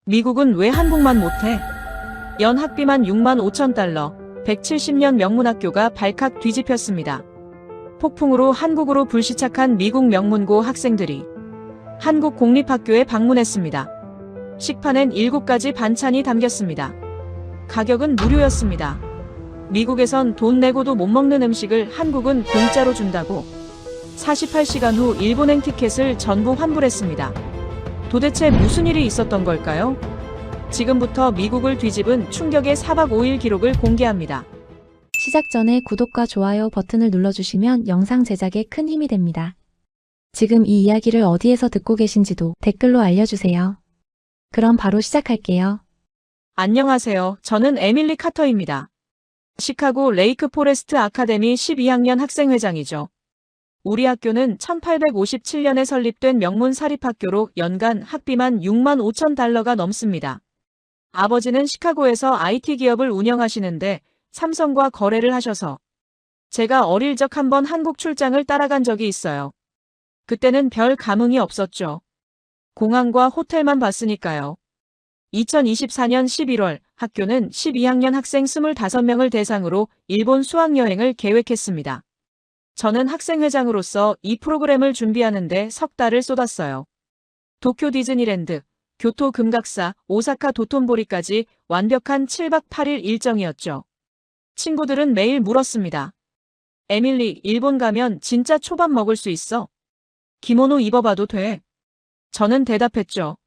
미국은 왜 한국만 못해? 연 학비만 6만 5천 달러, 170년 명문학교가 발칵 뒤집혔습니다. 폭풍으로 한국으로 불시착한 미국 명문고 학생들이 한국 공립학교에 방문했습니다. 식판엔 7가지 반찬이 담겼습니다. 가격은 무료였습니다. 미국에선 돈 내고도 못 먹는 음식을 한국은 공짜로 준다고 48시간 후 일본행 티켓을 전부 환불했습니다. 도대체 무슨 일이 있었던 걸까요? 지금부터 미국을 뒤집은 충격의 4박 5일 기록을 공개합니다. 시작 전에 구독과 좋아요 버튼을 눌러주시면 영상 제작에 큰 힘이 됩니다. 지금 이 이야기를 어디에서 듣고 계신지도 댓글로 알려주세요. 그럼 바로 시작할게요. 안녕하세요. 저는 에밀리 카터입니다. 시카고 레이크 포레스트 아카데미 12학년 학생회장이죠. 우리 학교는 1857년에 설립된 명문 사립학교로 연간 학비만 6만 5천 달러가 넘습니다. 아버지는 시카고에서 IT 기업을 운영하시는데 삼성과 거래를 하셔서 제가 어릴 적 한번 한국 출장을 따라간 적이 있어요. 그때는 별 감흥이 없었죠. 공항과 호텔만 봤으니까요. 2024년 11월 학교는 12학년 학생 25명을 대상으로 일본 수학여행을 계획했습니다. 저는 학생회장으로서 이 프로그램을 준비하는데 석 달을 쏟았어요. 도쿄 디즈니랜드, 교토 금각사, 오사카 도톤보리까지 완벽한 7박 8일 일정이었죠. 친구들은 매일 물었습니다. 에밀리, 일본 가면 진짜 초밥 먹을 수 있어? 기모노 입어봐도 돼? 저는 대답했죠.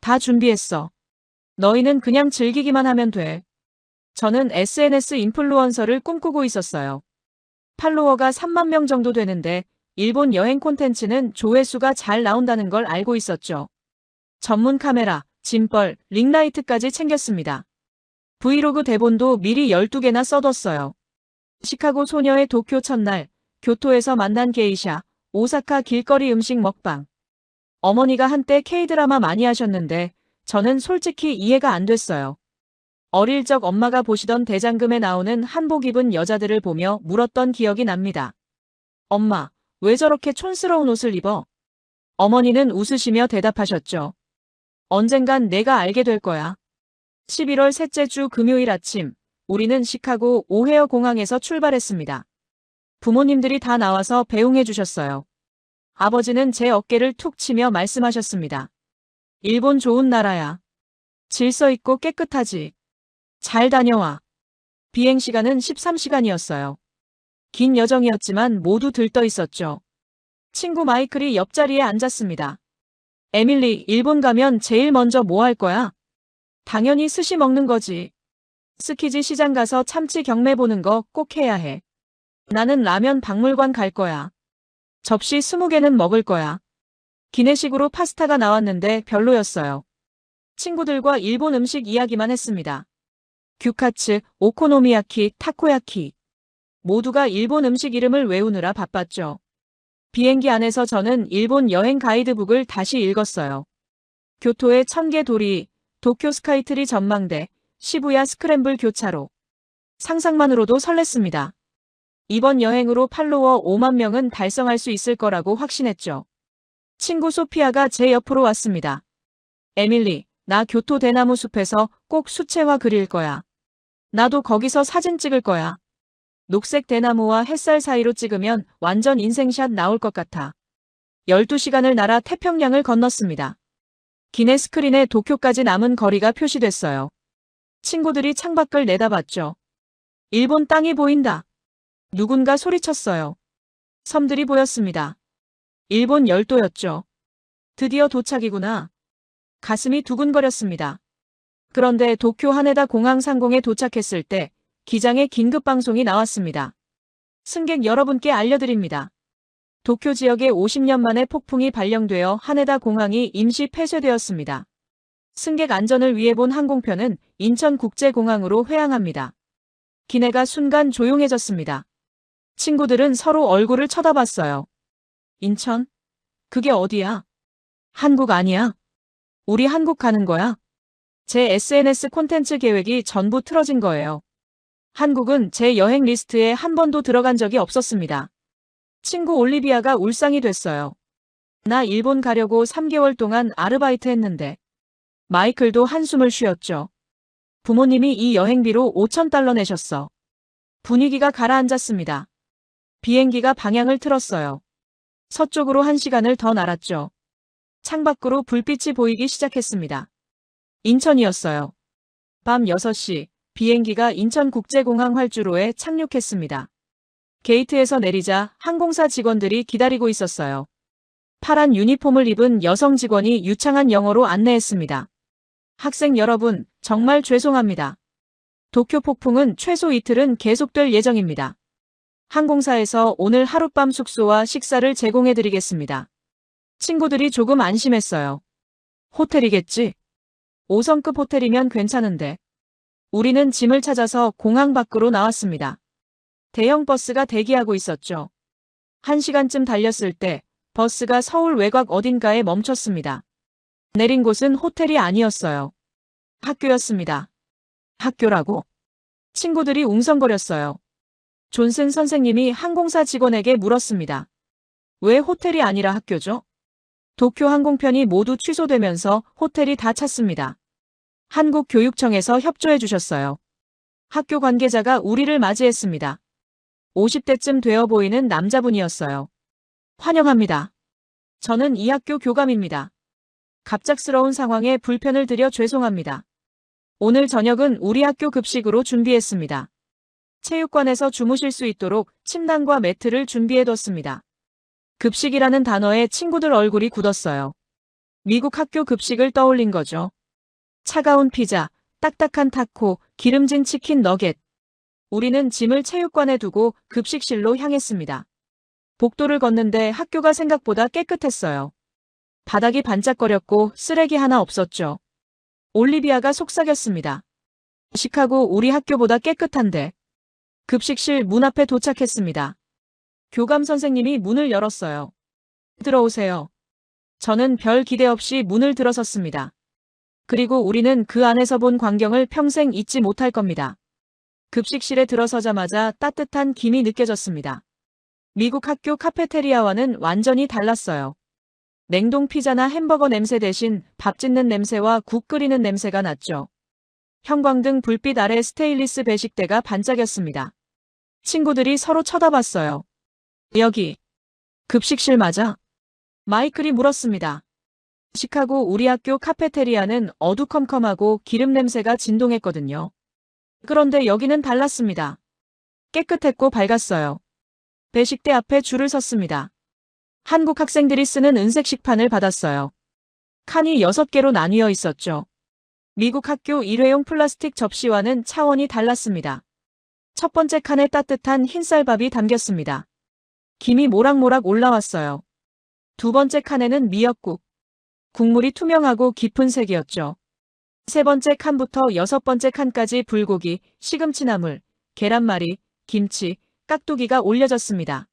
다 준비했어. 너희는 그냥 즐기기만 하면 돼. 저는 SNS 인플루언서를 꿈꾸고 있었어요. 팔로워가 3만 명 정도 되는데 일본 여행 콘텐츠는 조회수가 잘 나온다는 걸 알고 있었죠. 전문 카메라, 짐벌, 링라이트까지 챙겼습니다. 브이로그 대본도 미리 12개나 써뒀어요. 시카고 소녀의 도쿄 첫날, 교토에서 만난 게이샤, 오사카 길거리 음식 먹방. 어머니가 한때 K-드라마 많이 하셨는데 저는 솔직히 이해가 안 됐어요. 어릴 적 엄마가 보시던 대장금에 나오는 한복 입은 여자들을 보며 물었던 기억이 납니다. 엄마, 왜 저렇게 촌스러운 옷을 입어? 어머니는 웃으시며 대답하셨죠. 언젠간 내가 알게 될 거야. 11월 셋째 주 금요일 아침, 우리는 시카고 오헤어 공항에서 출발했습니다. 부모님들이 다 나와서 배웅해 주셨어요. 아버지는 제 어깨를 툭 치며 말씀하셨습니다. 일본 좋은 나라야. 질서 있고 깨끗하지. 잘 다녀와. 비행시간은 13시간이었어요. 긴 여정이었지만 모두 들떠 있었죠. 친구 마이클이 옆자리에 앉았습니다. 에밀리, 일본 가면 제일 먼저 뭐 할 거야? 당연히 스시 먹는 거지. 스키지 시장 가서 참치 경매 보는 거 꼭 해야 해. 나는 라면 박물관 갈 거야. 접시 20개는 먹을 거야. 기내식으로 파스타가 나왔는데 별로였어요. 친구들과 일본 음식 이야기만 했습니다. 규카츠, 오코노미야키, 타코야키. 모두가 일본 음식 이름을 외우느라 바빴죠. 비행기 안에서 저는 일본 여행 가이드북을 다시 읽었어요. 교토의 천개 도리, 도쿄 스카이트리 전망대, 시부야 스크램블 교차로. 상상만으로도 설렜습니다. 이번 여행으로 팔로워 5만 명은 달성할 수 있을 거라고 확신했죠. 친구 소피아가 제 옆으로 왔습니다. 에밀리, 나 교토 대나무 숲에서 꼭 수채화 그릴 거야. 나도 거기서 사진 찍을 거야. 녹색 대나무와 햇살 사이로 찍으면 완전 인생샷 나올 것 같아. 12시간을 날아 태평양을 건넜습니다. 기내 스크린에 도쿄까지 남은 거리가 표시됐어요. 친구들이 창밖을 내다봤죠. 일본 땅이 보인다. 누군가 소리쳤어요. 섬들이 보였습니다. 일본 열도였죠. 드디어 도착이구나. 가슴이 두근거렸습니다. 그런데 도쿄 하네다 공항 상공에 도착했을 때 기장의 긴급 방송이 나왔습니다. 승객 여러분께 알려드립니다. 도쿄 지역에 50년 만에 폭풍이 발령되어 하네다 공항이 임시 폐쇄되었습니다. 승객 안전을 위해 본 항공편은 인천국제공항으로 회항합니다. 기내가 순간 조용해졌습니다. 친구들은 서로 얼굴을 쳐다봤어요. 인천? 그게 어디야? 한국 아니야? 우리 한국 가는 거야? 제 SNS 콘텐츠 계획이 전부 틀어진 거예요. 한국은 제 여행 리스트에 한 번도 들어간 적이 없었습니다. 친구 올리비아가 울상이 됐어요. 나 일본 가려고 3개월 동안 아르바이트 했는데. 마이클도 한숨을 쉬었죠. 부모님이 이 여행비로 5,000달러 내셨어. 분위기가 가라앉았습니다. 비행기가 방향을 틀었어요. 서쪽으로 1시간을 더 날았죠. 창밖으로 불빛이 보이기 시작했습니다. 인천이었어요. 밤 6시 비행기가 인천국제공항 활주로에 착륙했습니다. 게이트에서 내리자 항공사 직원들이 기다리고 있었어요. 파란 유니폼을 입은 여성 직원이 유창한 영어로 안내했습니다. 학생 여러분, 정말 죄송합니다. 도쿄 폭풍은 최소 이틀은 계속될 예정입니다. 항공사에서 오늘 하룻밤 숙소와 식사를 제공해드리겠습니다. 친구들이 조금 안심했어요. 호텔이겠지? 5성급 호텔이면 괜찮은데. 우리는 짐을 찾아서 공항 밖으로 나왔습니다. 대형 버스가 대기하고 있었죠. 1시간쯤 달렸을 때 버스가 서울 외곽 어딘가에 멈췄습니다. 내린 곳은 호텔이 아니었어요. 학교였습니다. 학교라고? 친구들이 웅성거렸어요. 존슨 선생님이 항공사 직원에게 물었습니다. 왜 호텔이 아니라 학교죠? 도쿄 항공편이 모두 취소되면서 호텔이 다 찼습니다. 한국교육청에서 협조해 주셨어요. 학교 관계자가 우리를 맞이했습니다. 50대쯤 되어 보이는 남자분이었어요. 환영합니다. 저는 이 학교 교감입니다. 갑작스러운 상황에 불편을 드려 죄송합니다. 오늘 저녁은 우리 학교 급식으로 준비했습니다. 체육관에서 주무실 수 있도록 침낭과 매트를 준비해뒀습니다. 급식이라는 단어에 친구들 얼굴이 굳었어요. 미국 학교 급식을 떠올린 거죠. 차가운 피자, 딱딱한 타코, 기름진 치킨 너겟. 우리는 짐을 체육관에 두고 급식실로 향했습니다. 복도를 걷는데 학교가 생각보다 깨끗했어요. 바닥이 반짝거렸고 쓰레기 하나 없었죠. 올리비아가 속삭였습니다. 시카고 우리 학교보다 깨끗한데. 급식실 문 앞에 도착했습니다. 교감 선생님이 문을 열었어요. 들어오세요. 저는 별 기대 없이 문을 들어섰습니다. 그리고 우리는 그 안에서 본 광경을 평생 잊지 못할 겁니다. 급식실에 들어서자마자 따뜻한 김이 느껴졌습니다. 미국 학교 카페테리아와는 완전히 달랐어요. 냉동 피자나 햄버거 냄새 대신 밥 짓는 냄새와 국 끓이는 냄새가 났죠. 형광등 불빛 아래 스테인리스 배식대가 반짝였습니다. 친구들이 서로 쳐다봤어요. 여기 급식실 맞아? 마이클이 물었습니다. 시카고 우리 학교 카페테리아는 어두컴컴하고 기름 냄새가 진동했거든요. 그런데 여기는 달랐습니다. 깨끗했고 밝았어요. 배식대 앞에 줄을 섰습니다. 한국 학생들이 쓰는 은색 식판을 받았어요. 칸이 6개로 나뉘어 있었죠. 미국 학교 일회용 플라스틱 접시와는 차원이 달랐습니다. 첫 번째 칸에 따뜻한 흰쌀밥이 담겼습니다. 김이 모락모락 올라왔어요. 두 번째 칸에는 미역국. 국물이 투명하고 깊은 색이었죠. 세 번째 칸부터 6번째 칸까지 불고기, 시금치나물, 계란말이, 김치, 깍두기가 올려졌습니다.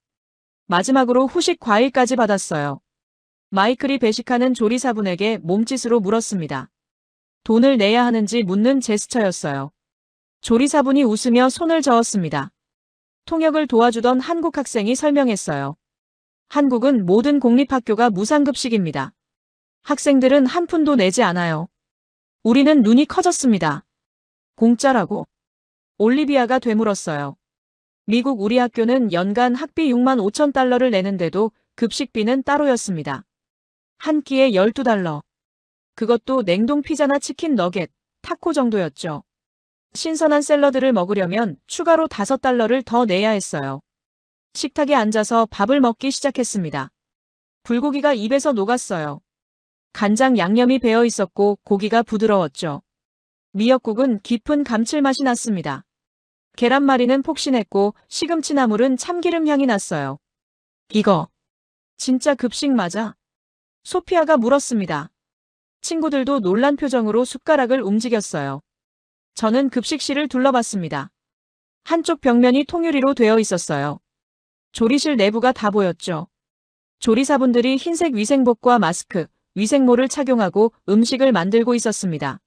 마지막으로 후식 과일까지 받았어요. 마이클이 배식하는 조리사분에게 몸짓으로 물었습니다. 돈을 내야 하는지 묻는 제스처였어요. 조리사분이 웃으며 손을 저었습니다. 통역을 도와주던 한국 학생이 설명했어요. 한국은 모든 공립학교가 무상급식입니다. 학생들은 한 푼도 내지 않아요. 우리는 눈이 커졌습니다. 공짜라고? 올리비아가 되물었어요. 미국 우리 학교는 연간 학비 65,000달러를 내는데도 급식비는 따로였습니다. 한 끼에 12달러. 그것도 냉동 피자나 치킨 너겟, 타코 정도였죠. 신선한 샐러드를 먹으려면 추가로 5달러를 더 내야 했어요. 식탁에 앉아서 밥을 먹기 시작했습니다. 불고기가 입에서 녹았어요. 간장 양념이 배어 있었고 고기가 부드러웠죠. 미역국은 깊은 감칠맛이 났습니다. 계란말이는 폭신했고 시금치나물은 참기름 향이 났어요. 이거 진짜 급식 맞아? 소피아가 물었습니다. 친구들도 놀란 표정으로 숟가락을 움직였어요. 저는 급식실을 둘러봤습니다. 한쪽 벽면이 통유리로 되어 있었어요. 조리실 내부가 다 보였죠. 조리사분들이 흰색 위생복과 마스크, 위생모를 착용하고 음식을 만들고 있었습니다.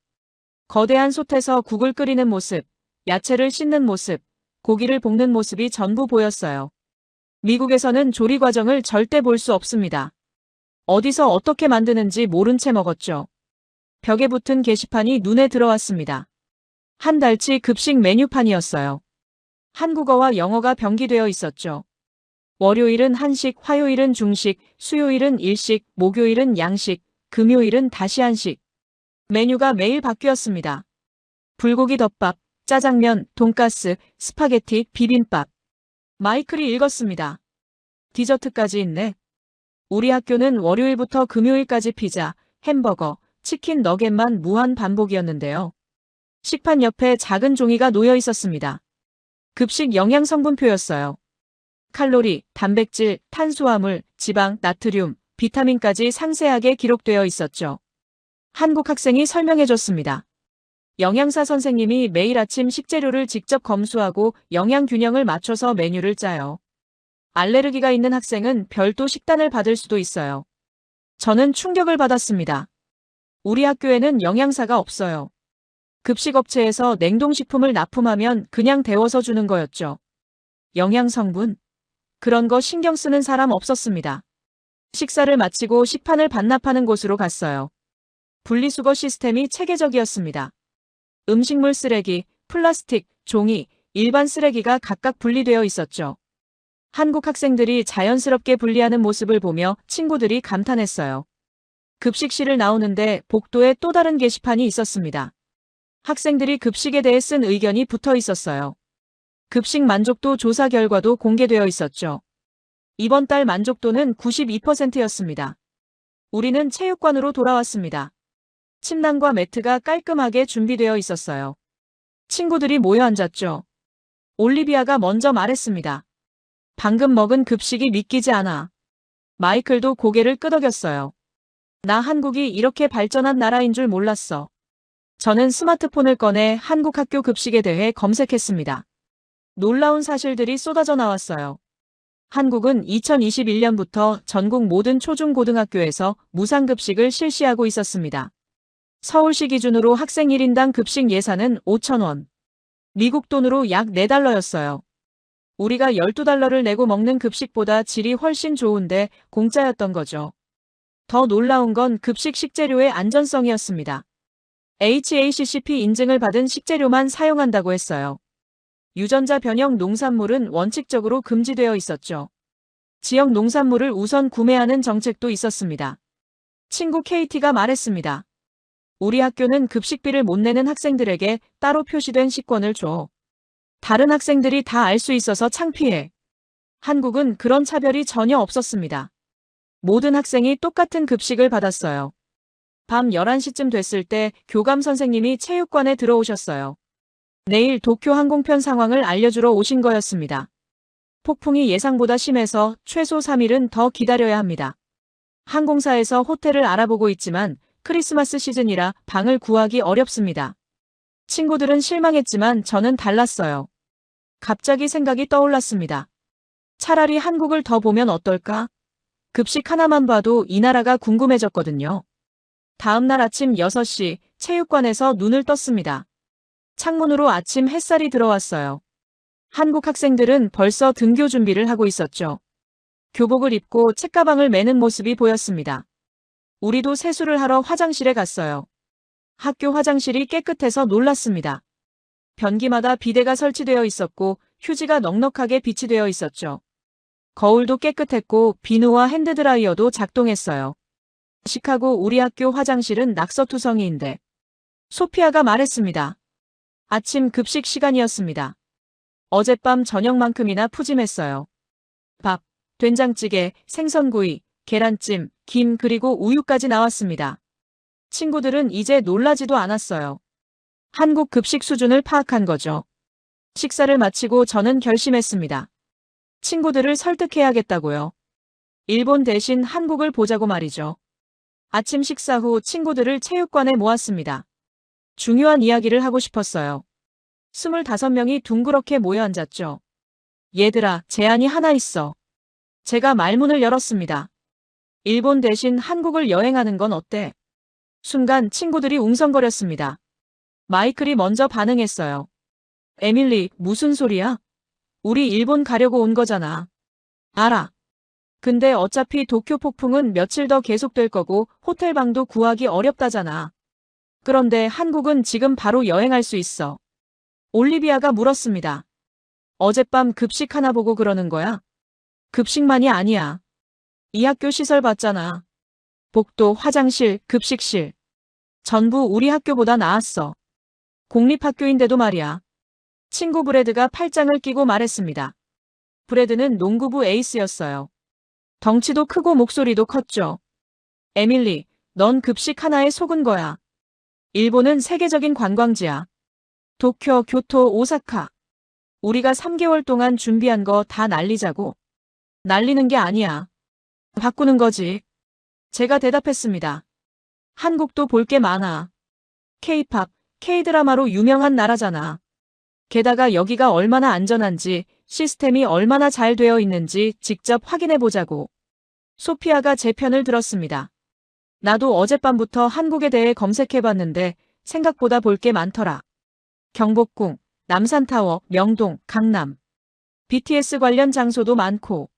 거대한 솥에서 국을 끓이는 모습, 야채를 씻는 모습, 고기를 볶는 모습이 전부 보였어요. 미국에서는 조리 과정을 절대 볼 수 없습니다. 어디서 어떻게 만드는지 모른 채 먹었죠. 벽에 붙은 게시판이 눈에 들어왔습니다. 한 달치 급식 메뉴판이었어요. 한국어와 영어가 병기되어 있었죠. 월요일은 한식, 화요일은 중식, 수요일은 일식, 목요일은 양식, 금요일은 다시 한식. 메뉴가 매일 바뀌었습니다. 불고기 덮밥, 짜장면, 돈가스, 스파게티, 비빔밥. 마이클이 읽었습니다. 디저트까지 있네. 우리 학교는 월요일부터 금요일까지 피자, 햄버거, 치킨 너겟만 무한 반복이었는데요. 식판 옆에 작은 종이가 놓여 있었습니다. 급식 영양 성분표였어요. 칼로리, 단백질, 탄수화물, 지방, 나트륨, 비타민까지 상세하게 기록되어 있었죠. 한국 학생이 설명해줬습니다. 영양사 선생님이 매일 아침 식재료를 직접 검수하고 영양 균형을 맞춰서 메뉴를 짜요. 알레르기가 있는 학생은 별도 식단을 받을 수도 있어요. 저는 충격을 받았습니다. 우리 학교에는 영양사가 없어요. 급식업체에서 냉동식품을 납품하면 그냥 데워서 주는 거였죠. 영양 성분? 그런 거 신경 쓰는 사람 없었습니다. 식사를 마치고 식판을 반납하는 곳으로 갔어요. 분리수거 시스템이 체계적이었습니다. 음식물 쓰레기, 플라스틱, 종이, 일반 쓰레기가 각각 분리되어 있었죠. 한국 학생들이 자연스럽게 분리하는 모습을 보며 친구들이 감탄했어요. 급식실을 나오는데 복도에 또 다른 게시판이 있었습니다. 학생들이 급식에 대해 쓴 의견이 붙어 있었어요. 급식 만족도 조사 결과도 공개되어 있었죠. 이번 달 만족도는 92%였습니다. 우리는 체육관으로 돌아왔습니다. 침낭과 매트가 깔끔하게 준비되어 있었어요. 친구들이 모여 앉았죠. 올리비아가 먼저 말했습니다. 방금 먹은 급식이 믿기지 않아. 마이클도 고개를 끄덕였어요. 나 한국이 이렇게 발전한 나라인 줄 몰랐어. 저는 스마트폰을 꺼내 한국 학교 급식에 대해 검색했습니다. 놀라운 사실들이 쏟아져 나왔어요. 한국은 2021년부터 전국 모든 초중고등학교에서 무상급식을 실시하고 있었습니다. 서울시 기준으로 학생 1인당 급식 예산은 5,000원. 미국 돈으로 약 4달러였어요. 우리가 12달러를 내고 먹는 급식보다 질이 훨씬 좋은데 공짜였던 거죠. 더 놀라운 건 급식 식재료의 안전성이었습니다. HACCP 인증을 받은 식재료만 사용한다고 했어요. 유전자 변형 농산물은 원칙적으로 금지되어 있었죠. 지역 농산물을 우선 구매하는 정책도 있었습니다. 친구 KT가 말했습니다. 우리 학교는 급식비를 못 내는 학생들에게 따로 표시된 식권을 줘. 다른 학생들이 다 알 수 있어서 창피해. 한국은 그런 차별이 전혀 없었습니다. 모든 학생이 똑같은 급식을 받았어요. 밤 11시쯤 됐을 때 교감 선생님이 체육관에 들어오셨어요. 내일 도쿄 항공편 상황을 알려주러 오신 거였습니다. 폭풍이 예상보다 심해서 최소 3일은 더 기다려야 합니다. 항공사에서 호텔을 알아보고 있지만 크리스마스 시즌이라 방을 구하기 어렵습니다. 친구들은 실망했지만 저는 달랐어요. 갑자기 생각이 떠올랐습니다. 차라리 한국을 더 보면 어떨까? 급식 하나만 봐도 이 나라가 궁금해졌거든요. 다음 날 아침 6시 체육관에서 눈을 떴습니다. 창문으로 아침 햇살이 들어왔어요. 한국 학생들은 벌써 등교 준비를 하고 있었죠. 교복을 입고 책가방을 매는 모습이 보였습니다. 우리도 세수를 하러 화장실에 갔어요. 학교 화장실이 깨끗해서 놀랐습니다. 변기마다 비데가 설치되어 있었고 휴지가 넉넉하게 비치되어 있었죠. 거울도 깨끗했고 비누와 핸드드라이어도 작동했어요. 시카고 우리 학교 화장실은 낙서투성이인데. 소피아가 말했습니다. 아침 급식 시간이었습니다. 어젯밤 저녁만큼이나 푸짐했어요. 밥, 된장찌개, 생선구이, 계란찜, 김 그리고 우유까지 나왔습니다. 친구들은 이제 놀라지도 않았어요. 한국 급식 수준을 파악한 거죠. 식사를 마치고 저는 결심했습니다. 친구들을 설득해야겠다고요. 일본 대신 한국을 보자고 말이죠. 아침 식사 후 친구들을 체육관에 모았습니다. 중요한 이야기를 하고 싶었어요. 25명이 둥그렇게 모여 앉았죠. 얘들아, 제안이 하나 있어. 제가 말문을 열었습니다. 일본 대신 한국을 여행하는 건 어때? 순간 친구들이 웅성거렸습니다. 마이클이 먼저 반응했어요. 에밀리, 무슨 소리야? 우리 일본 가려고 온 거잖아. 알아. 근데 어차피 도쿄 폭풍은 며칠 더 계속될 거고 호텔 방도 구하기 어렵다잖아. 그런데 한국은 지금 바로 여행할 수 있어. 올리비아가 물었습니다. 어젯밤 급식 하나 보고 그러는 거야? 급식만이 아니야. 이 학교 시설 봤잖아. 복도, 화장실, 급식실. 전부 우리 학교보다 나았어. 공립학교인데도 말이야. 친구 브래드가 팔짱을 끼고 말했습니다. 브래드는 농구부 에이스였어요. 덩치도 크고 목소리도 컸죠. 에밀리, 넌 급식 하나에 속은 거야. 일본은 세계적인 관광지야. 도쿄, 교토, 오사카. 우리가 3개월 동안 준비한 거 다 날리자고. 날리는 게 아니야. 바꾸는 거지. 제가 대답했습니다. 한국도 볼 게 많아. K-팝, K-드라마로 유명한 나라잖아. 게다가 여기가 얼마나 안전한지, 시스템이 얼마나 잘 되어 있는지 직접 확인해 보자고. 소피아가 제 편을 들었습니다. 나도 어젯밤부터 한국에 대해 검색해 봤는데 생각보다 볼 게 많더라. 경복궁, 남산타워, 명동, 강남. BTS 관련 장소도 많고.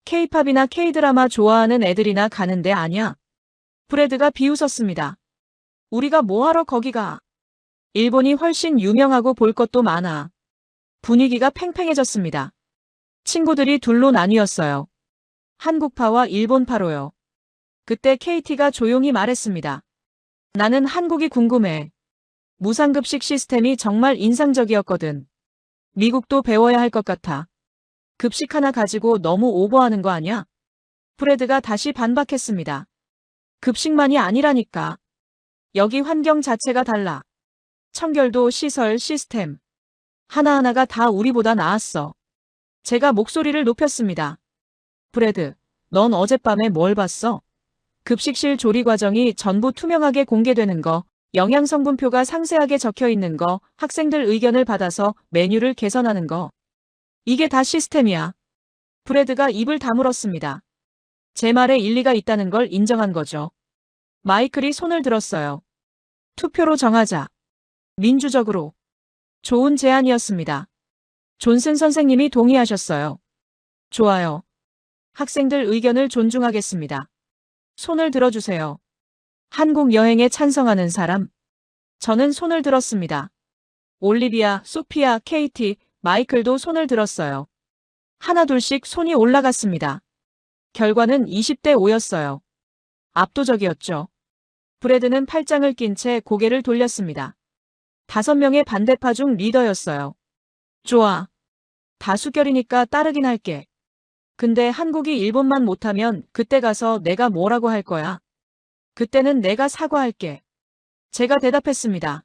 K-팝이나 K-드라마 좋아하는 애들이나 가는 데 아냐? 브래드가 비웃었습니다. 우리가 뭐하러 거기 가? 일본이 훨씬 유명하고 볼 것도 많아. 분위기가 팽팽해졌습니다. 친구들이 둘로 나뉘었어요. 한국파와 일본파로요. 그때 KT가 조용히 말했습니다. 나는 한국이 궁금해. 무상급식 시스템이 정말 인상적이었거든. 미국도 배워야 할 것 같아. 급식 하나 가지고 너무 오버하는 거 아니야? 브래드가 다시 반박했습니다. 급식만이 아니라니까. 여기 환경 자체가 달라. 청결도, 시설, 시스템. 하나하나가 다 우리보다 나았어. 제가 목소리를 높였습니다. 브래드, 넌 어젯밤에 뭘 봤어? 급식실 조리 과정이 전부 투명하게 공개되는 거, 영양성분표가 상세하게 적혀 있는 거, 학생들 의견을 받아서 메뉴를 개선하는 거. 이게 다 시스템이야. 브래드가 입을 다물었습니다. 제 말에 일리가 있다는 걸 인정한 거죠. 마이클이 손을 들었어요. 투표로 정하자. 민주적으로. 좋은 제안이었습니다. 존슨 선생님이 동의하셨어요. 좋아요. 학생들 의견을 존중하겠습니다. 손을 들어주세요. 한국 여행에 찬성하는 사람. 저는 손을 들었습니다. 올리비아, 소피아, 케이티, 마이클도 손을 들었어요. 하나둘씩 손이 올라갔습니다. 결과는 20대 5였어요. 압도적이었죠. 브래드는 팔짱을 낀 채 고개를 돌렸습니다. 5명의 반대파 중 리더였어요. 좋아. 다수결이니까 따르긴 할게. 근데 한국이 일본만 못하면 그때 가서 내가 뭐라고 할 거야? 그때는 내가 사과할게. 제가 대답했습니다.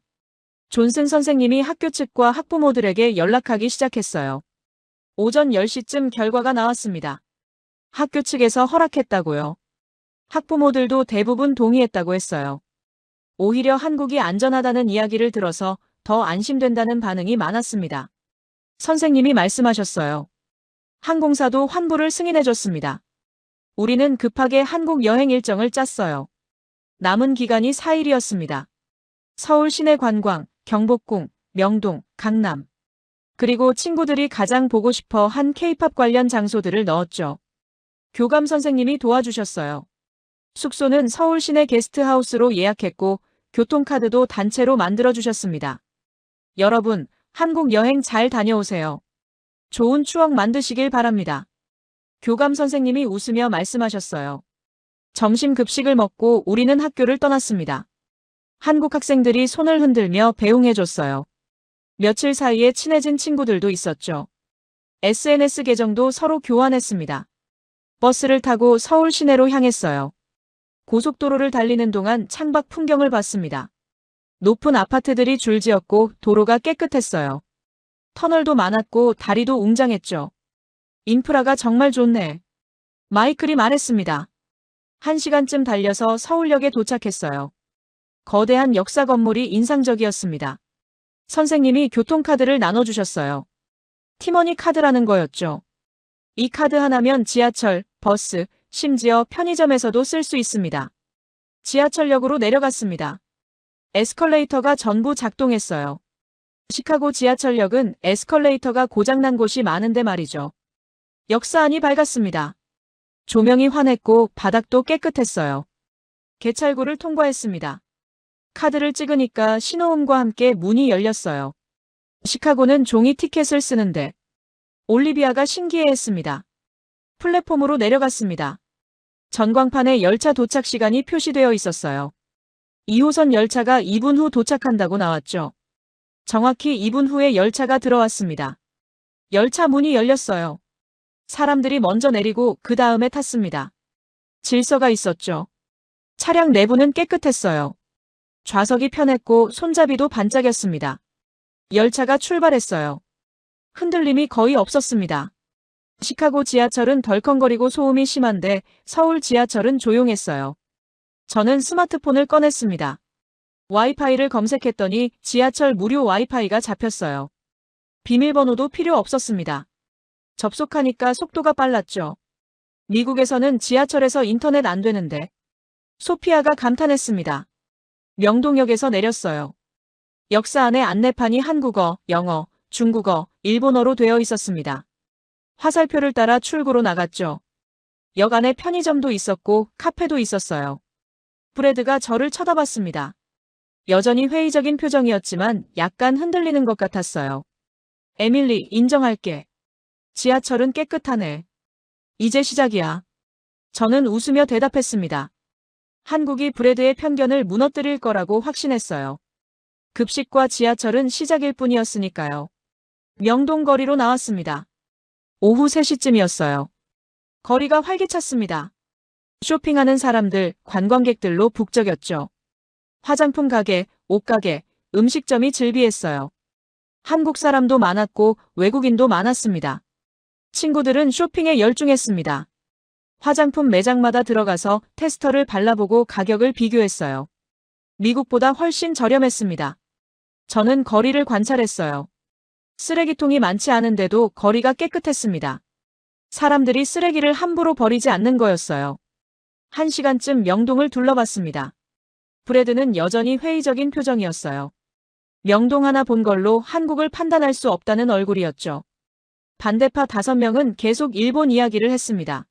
존슨 선생님이 학교 측과 학부모들에게 연락하기 시작했어요. 오전 10시쯤 결과가 나왔습니다. 학교 측에서 허락했다고요. 학부모들도 대부분 동의했다고 했어요. 오히려 한국이 안전하다는 이야기를 들어서 더 안심된다는 반응이 많았습니다. 선생님이 말씀하셨어요. 항공사도 환불을 승인해줬습니다. 우리는 급하게 한국 여행 일정을 짰어요. 남은 기간이 4일이었습니다. 서울 시내 관광, 경복궁, 명동, 강남. 그리고 친구들이 가장 보고 싶어 한 K-팝 관련 장소들을 넣었죠. 교감 선생님이 도와주셨어요. 숙소는 서울 시내 게스트하우스로 예약했고 교통카드도 단체로 만들어주셨습니다. 여러분, 한국 여행 잘 다녀오세요. 좋은 추억 만드시길 바랍니다. 교감 선생님이 웃으며 말씀하셨어요. 점심 급식을 먹고 우리는 학교를 떠났습니다. 한국 학생들이 손을 흔들며 배웅해줬어요. 며칠 사이에 친해진 친구들도 있었죠. SNS 계정도 서로 교환했습니다. 버스를 타고 서울 시내로 향했어요. 고속도로를 달리는 동안 창밖 풍경을 봤습니다. 높은 아파트들이 줄지었고 도로가 깨끗했어요. 터널도 많았고 다리도 웅장했죠. 인프라가 정말 좋네. 마이클이 말했습니다. 1시간쯤 달려서 서울역에 도착했어요. 거대한 역사 건물이 인상적이었습니다. 선생님이 교통카드를 나눠주셨어요. 티머니 카드라는 거였죠. 이 카드 하나면 지하철, 버스, 심지어 편의점에서도 쓸 수 있습니다. 지하철역으로 내려갔습니다. 에스컬레이터가 전부 작동했어요. 시카고 지하철역은 에스컬레이터가 고장난 곳이 많은데 말이죠. 역사 안이 밝았습니다. 조명이 환했고 바닥도 깨끗했어요. 개찰구를 통과했습니다. 카드를 찍으니까 신호음과 함께 문이 열렸어요. 시카고는 종이 티켓을 쓰는데 올리비아가 신기해했습니다. 플랫폼으로 내려갔습니다. 전광판에 열차 도착 시간이 표시되어 있었어요. 2호선 열차가 2분 후 도착한다고 나왔죠. 정확히 2분 후에 열차가 들어왔습니다. 열차 문이 열렸어요. 사람들이 먼저 내리고 그 다음에 탔습니다. 질서가 있었죠. 차량 내부는 깨끗했어요. 좌석이 편했고 손잡이도 반짝였습니다. 열차가 출발했어요. 흔들림이 거의 없었습니다. 시카고 지하철은 덜컹거리고 소음이 심한데 서울 지하철은 조용했어요. 저는 스마트폰을 꺼냈습니다. 와이파이를 검색했더니 지하철 무료 와이파이가 잡혔어요. 비밀번호도 필요 없었습니다. 접속하니까 속도가 빨랐죠. 미국에서는 지하철에서 인터넷 안 되는데. 소피아가 감탄했습니다. 명동역에서 내렸어요. 역사 안에 안내판이 한국어, 영어, 중국어, 일본어로 되어 있었습니다. 화살표를 따라 출구로 나갔죠. 역 안에 편의점도 있었고 카페도 있었어요. 브래드가 저를 쳐다봤습니다. 여전히 회의적인 표정이었지만 약간 흔들리는 것 같았어요. 에밀리, 인정할게. 지하철은 깨끗하네. 이제 시작이야. 저는 웃으며 대답했습니다. 한국이 브래드의 편견을 무너뜨릴 거라고 확신했어요. 급식과 지하철은 시작일 뿐이었으니까요. 명동 거리로 나왔습니다. 오후 3시쯤이었어요. 거리가 활기찼습니다. 쇼핑하는 사람들, 관광객들로 북적였죠. 화장품 가게, 옷가게, 음식점이 즐비했어요. 한국 사람도 많았고 외국인도 많았습니다. 친구들은 쇼핑에 열중했습니다. 화장품 매장마다 들어가서 테스터를 발라보고 가격을 비교했어요. 미국보다 훨씬 저렴했습니다. 저는 거리를 관찰했어요. 쓰레기통이 많지 않은데도 거리가 깨끗했습니다. 사람들이 쓰레기를 함부로 버리지 않는 거였어요. 1시간쯤 명동을 둘러봤습니다. 브래드는 여전히 회의적인 표정이었어요. 명동 하나 본 걸로 한국을 판단할 수 없다는 얼굴이었죠. 반대파 5명은 계속 일본 이야기를 했습니다.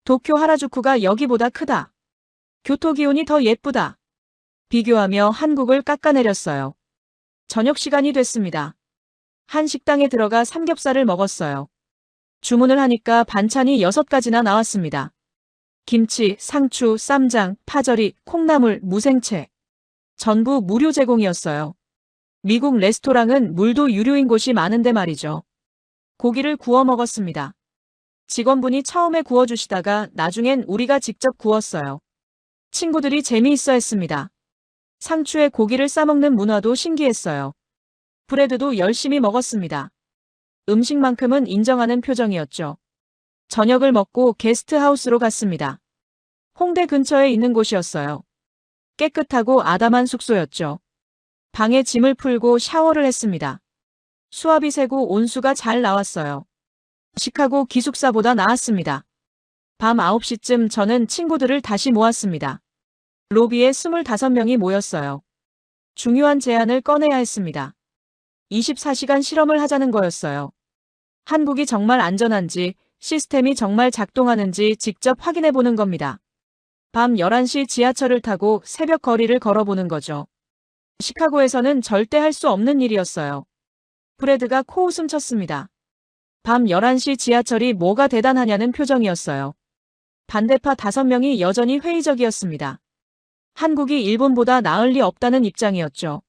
도쿄 하라주쿠가 여기보다 크다. 교토 기온이 더 예쁘다. 비교하며 한국을 깎아내렸어요. 저녁 시간이 됐습니다. 한 식당에 들어가 삼겹살을 먹었어요. 주문을 하니까 반찬이 6가지나 나왔습니다. 김치, 상추, 쌈장, 파절이, 콩나물, 무생채. 전부 무료 제공이었어요. 미국 레스토랑은 물도 유료인 곳이 많은데 말이죠. 고기를 구워 먹었습니다. 직원분이 처음에 구워주시다가 나중엔 우리가 직접 구웠어요. 친구들이 재미있어 했습니다. 상추에 고기를 싸먹는 문화도 신기했어요. 브래드도 열심히 먹었습니다. 음식만큼은 인정하는 표정이었죠. 저녁을 먹고 게스트하우스로 갔습니다. 홍대 근처에 있는 곳이었어요. 깨끗하고 아담한 숙소였죠. 방에 짐을 풀고 샤워를 했습니다. 수압이 세고 온수가 잘 나왔어요. 시카고 기숙사보다 나았습니다. 밤 9시쯤 저는 친구들을 다시 모았습니다. 로비에 25명이 모였어요. 중요한 제안을 꺼내야 했습니다. 24시간 실험을 하자는 거였어요. 한국이 정말 안전한지, 시스템이 정말 작동하는지 직접 확인해 보는 겁니다. 밤 11시 지하철을 타고 새벽 거리를 걸어보는 거죠. 시카고에서는 절대 할 수 없는 일이었어요. 브래드가 코웃음 쳤습니다. 밤 11시 지하철이 뭐가 대단하냐는 표정이었어요. 반대파 5명이 여전히 회의적이었습니다. 한국이 일본보다 나을 리 없다는 입장이었죠.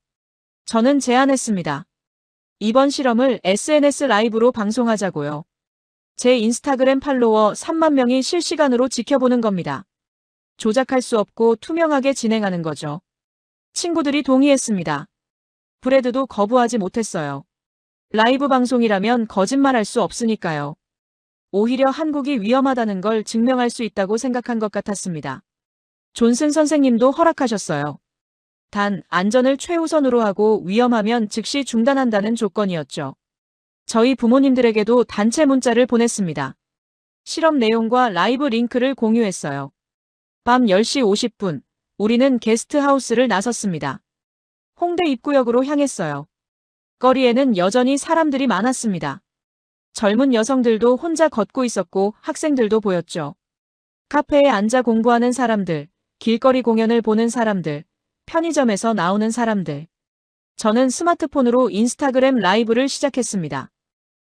저는 제안했습니다. 이번 실험을 SNS 라이브로 방송하자고요. 제 인스타그램 팔로워 3만 명이 실시간으로 지켜보는 겁니다. 조작할 수 없고 투명하게 진행하는 거죠. 친구들이 동의했습니다. 브래드도 거부하지 못했어요. 라이브 방송이라면 거짓말할 수 없으니까요. 오히려 한국이 위험하다는 걸 증명할 수 있다고 생각한 것 같았습니다. 존슨 선생님도 허락하셨어요. 단, 안전을 최우선으로 하고 위험하면 즉시 중단한다는 조건이었죠. 저희 부모님들에게도 단체 문자를 보냈습니다. 실험 내용과 라이브 링크를 공유했어요. 밤 10시 50분, 우리는 게스트하우스를 나섰습니다. 홍대 입구역으로 향했어요. 거리에는 여전히 사람들이 많았습니다. 젊은 여성들도 혼자 걷고 있었고 학생들도 보였죠. 카페에 앉아 공부하는 사람들, 길거리 공연을 보는 사람들, 편의점에서 나오는 사람들. 저는 스마트폰으로 인스타그램 라이브를 시작했습니다.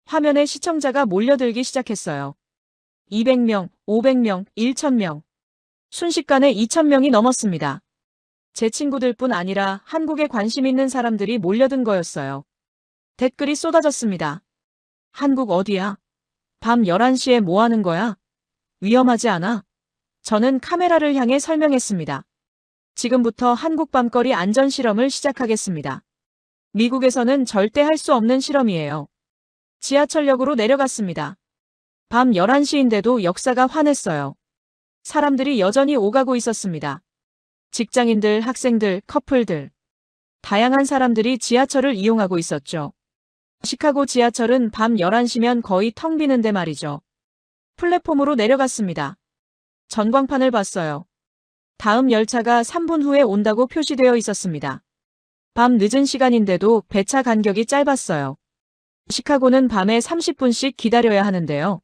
화면에 시청자가 몰려들기 시작했어요. 200명, 500명, 1000명. 순식간에 2000명이 넘었습니다. 제 친구들뿐 아니라 한국에 관심 있는 사람들이 몰려든 거였어요. 댓글이 쏟아졌습니다. 한국 어디야? 밤 11시에 뭐 하는 거야? 위험하지 않아? 저는 카메라를 향해 설명했습니다. 지금부터 한국 밤거리 안전 실험을 시작하겠습니다. 미국에서는 절대 할 수 없는 실험이에요. 지하철역으로 내려갔습니다. 밤 11시인데도 역사가 환했어요. 사람들이 여전히 오가고 있었습니다. 직장인들, 학생들, 커플들. 다양한 사람들이 지하철을 이용하고 있었죠. 시카고 지하철은 밤 11시면 거의 텅 비는데 말이죠. 플랫폼으로 내려갔습니다. 전광판을 봤어요. 다음 열차가 3분 후에 온다고 표시되어 있었습니다. 밤 늦은 시간인데도 배차 간격이 짧았어요. 시카고는 밤에 30분씩 기다려야 하는데요.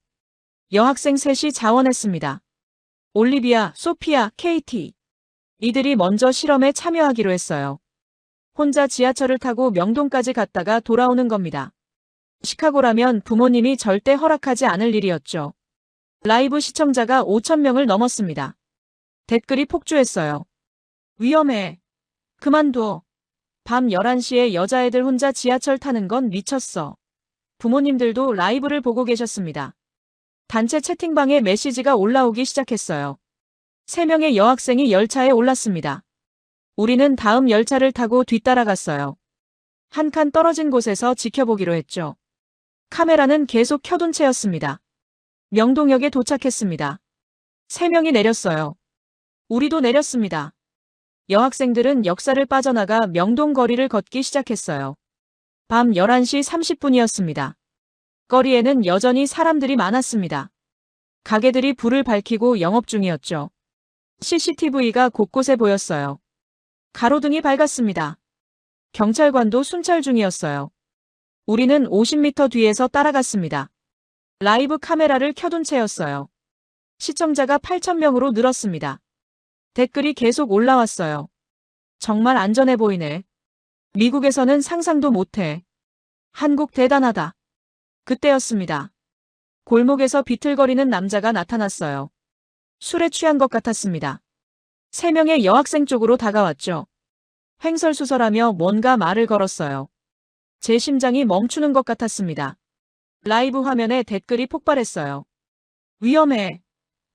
여학생 셋이 자원했습니다. 올리비아, 소피아, 케이티. 이들이 먼저 실험에 참여하기로 했어요. 혼자 지하철을 타고 명동까지 갔다가 돌아오는 겁니다. 시카고라면 부모님이 절대 허락하지 않을 일이었죠. 라이브 시청자가 5,000명을 넘었습니다. 댓글이 폭주했어요. 위험해. 그만둬. 밤 11시에 여자애들 혼자 지하철 타는 건 미쳤어. 부모님들도 라이브를 보고 계셨습니다. 단체 채팅방에 메시지가 올라오기 시작했어요. 3명의 여학생이 열차에 올랐습니다. 우리는 다음 열차를 타고 뒤따라갔어요. 한 칸 떨어진 곳에서 지켜보기로 했죠. 카메라는 계속 켜둔 채였습니다. 명동역에 도착했습니다. 3명이 내렸어요. 우리도 내렸습니다. 여학생들은 역사를 빠져나가 명동 거리를 걷기 시작했어요. 밤 11시 30분이었습니다. 거리에는 여전히 사람들이 많았습니다. 가게들이 불을 밝히고 영업 중이었죠. CCTV가 곳곳에 보였어요. 가로등이 밝았습니다. 경찰관도 순찰 중이었어요. 우리는 50m 뒤에서 따라갔습니다. 라이브 카메라를 켜둔 채였어요. 시청자가 8,000명으로 늘었습니다. 댓글이 계속 올라왔어요. 정말 안전해 보이네. 미국에서는 상상도 못해. 한국 대단하다. 그때였습니다. 골목에서 비틀거리는 남자가 나타났어요. 술에 취한 것 같았습니다. 3명의 여학생 쪽으로 다가왔죠. 횡설수설하며 뭔가 말을 걸었어요. 제 심장이 멈추는 것 같았습니다. 라이브 화면에 댓글이 폭발했어요. 위험해.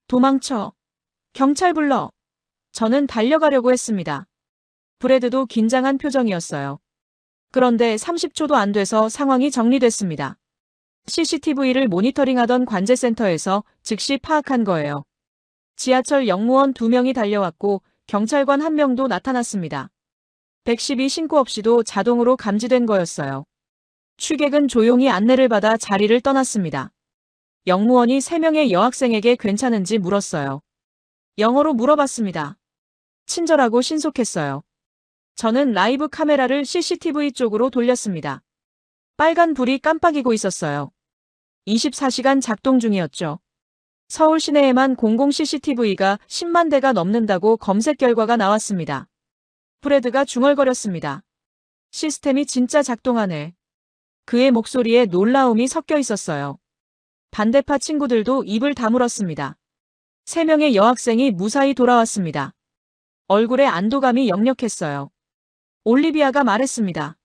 도망쳐. 경찰 불러. 저는 달려가려고 했습니다. 브래드도 긴장한 표정이었어요. 그런데 30초도 안 돼서 상황이 정리됐습니다. CCTV를 모니터링하던 관제센터에서 즉시 파악한 거예요. 지하철 역무원 2명이 달려왔고 경찰관 1명도 나타났습니다. 112 신고 없이도 자동으로 감지된 거였어요. 취객은 조용히 안내를 받아 자리를 떠났습니다. 역무원이 3명의 여학생에게 괜찮은지 물었어요. 영어로 물어봤습니다. 친절하고 신속했어요. 저는 라이브 카메라를 CCTV 쪽으로 돌렸습니다. 빨간 불이 깜빡이고 있었어요. 24시간 작동 중이었죠. 서울 시내에만 공공 CCTV가 10만 대가 넘는다고 검색 결과가 나왔습니다. 브래드가 중얼거렸습니다. 시스템이 진짜 작동하네. 그의 목소리에 놀라움이 섞여 있었어요. 반대파 친구들도 입을 다물었습니다. 3명의 여학생이 무사히 돌아왔습니다. 얼굴에 안도감이 역력했어요. 올리비아가 말했습니다.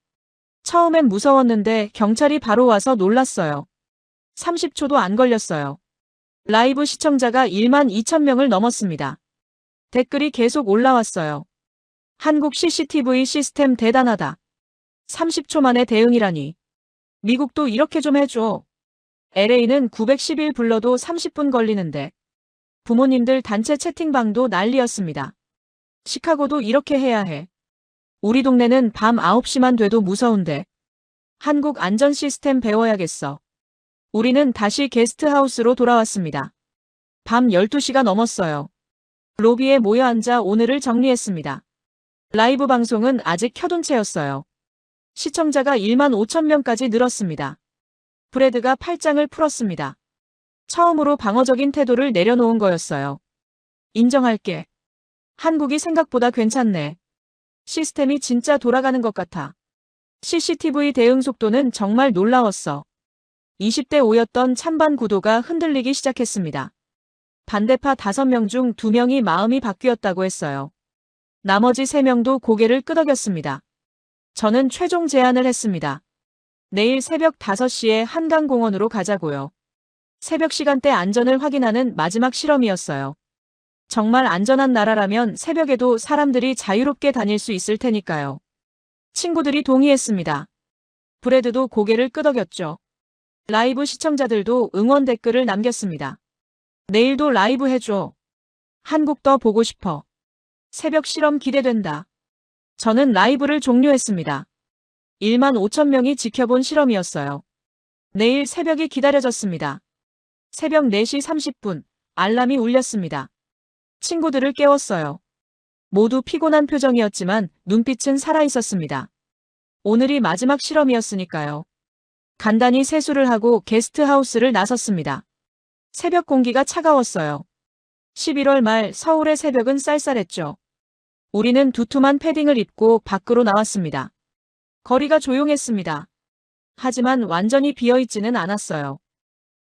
처음엔 무서웠는데 경찰이 바로 와서 놀랐어요. 30초도 안 걸렸어요. 라이브 시청자가 1만 2천 명을 넘었습니다. 댓글이 계속 올라왔어요. 한국 CCTV 시스템 대단하다. 30초 만에 대응이라니. 미국도 이렇게 좀 해줘. LA는 910일 불러도 30분 걸리는데. 부모님들 단체 채팅방도 난리였습니다. 시카고도 이렇게 해야 해. 우리 동네는 밤 9시만 돼도 무서운데. 한국 안전 시스템 배워야겠어. 우리는 다시 게스트하우스로 돌아왔습니다. 밤 12시가 넘었어요. 로비에 모여 앉아 오늘을 정리했습니다. 라이브 방송은 아직 켜둔 채였어요. 시청자가 1만 5천 명까지 늘었습니다. 브래드가 팔짱을 풀었습니다. 처음으로 방어적인 태도를 내려놓은 거였어요. 인정할게. 한국이 생각보다 괜찮네. 시스템이 진짜 돌아가는 것 같아. CCTV 대응 속도는 정말 놀라웠어. 20대 5였던 찬반 구도가 흔들리기 시작했습니다. 반대파 5명 중 2명이 마음이 바뀌었다고 했어요. 나머지 3명도 고개를 끄덕였습니다. 저는 최종 제안을 했습니다. 내일 새벽 5시에 한강공원으로 가자고요. 새벽 시간대 안전을 확인하는 마지막 실험이었어요. 정말 안전한 나라라면 새벽에도 사람들이 자유롭게 다닐 수 있을 테니까요. 친구들이 동의했습니다. 브래드도 고개를 끄덕였죠. 라이브 시청자들도 응원 댓글을 남겼습니다. 내일도 라이브 해줘. 한국 더 보고 싶어. 새벽 실험 기대된다. 저는 라이브를 종료했습니다. 1만 5천 명이 지켜본 실험이었어요. 내일 새벽이 기다려졌습니다. 새벽 4시 30분, 알람이 울렸습니다. 친구들을 깨웠어요. 모두 피곤한 표정이었지만 눈빛은 살아있었습니다. 오늘이 마지막 실험이었으니까요. 간단히 세수를 하고 게스트하우스를 나섰습니다. 새벽 공기가 차가웠어요. 11월 말 서울의 새벽은 쌀쌀했죠. 우리는 두툼한 패딩을 입고 밖으로 나왔습니다. 거리가 조용했습니다. 하지만 완전히 비어있지는 않았어요.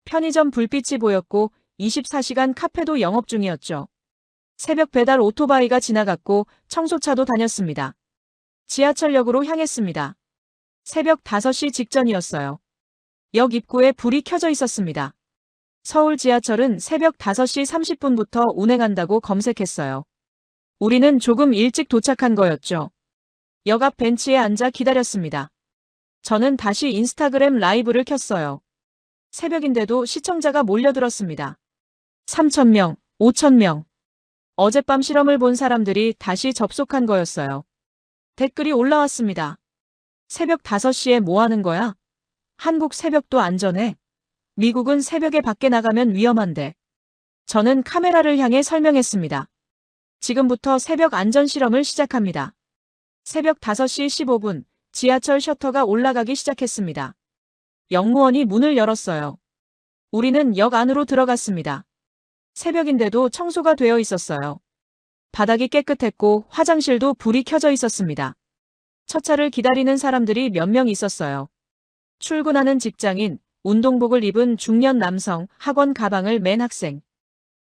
편의점 불빛이 보였고 24시간 카페도 영업 중이었죠. 새벽 배달 오토바이가 지나갔고 청소차도 다녔습니다. 지하철역으로 향했습니다. 새벽 5시 직전이었어요. 역 입구에 불이 켜져 있었습니다. 서울 지하철은 새벽 5시 30분부터 운행한다고 검색했어요. 우리는 조금 일찍 도착한 거였죠. 역 앞 벤치에 앉아 기다렸습니다. 저는 다시 인스타그램 라이브를 켰어요. 새벽인데도 시청자가 몰려들었습니다. 3,000명, 5,000명. 어젯밤 실험을 본 사람들이 다시 접속한 거였어요. 댓글이 올라왔습니다. 새벽 5시에 뭐 하는 거야? 한국 새벽도 안전해. 미국은 새벽에 밖에 나가면 위험한데. 저는 카메라를 향해 설명했습니다. 지금부터 새벽 안전 실험을 시작합니다. 새벽 5시 15분, 지하철 셔터가 올라가기 시작했습니다. 역무원이 문을 열었어요. 우리는 역 안으로 들어갔습니다. 새벽인데도 청소가 되어 있었어요. 바닥이 깨끗했고 화장실도 불이 켜져 있었습니다. 첫 차를 기다리는 사람들이 몇 명 있었어요. 출근하는 직장인, 운동복을 입은 중년 남성, 학원 가방을 맨 학생.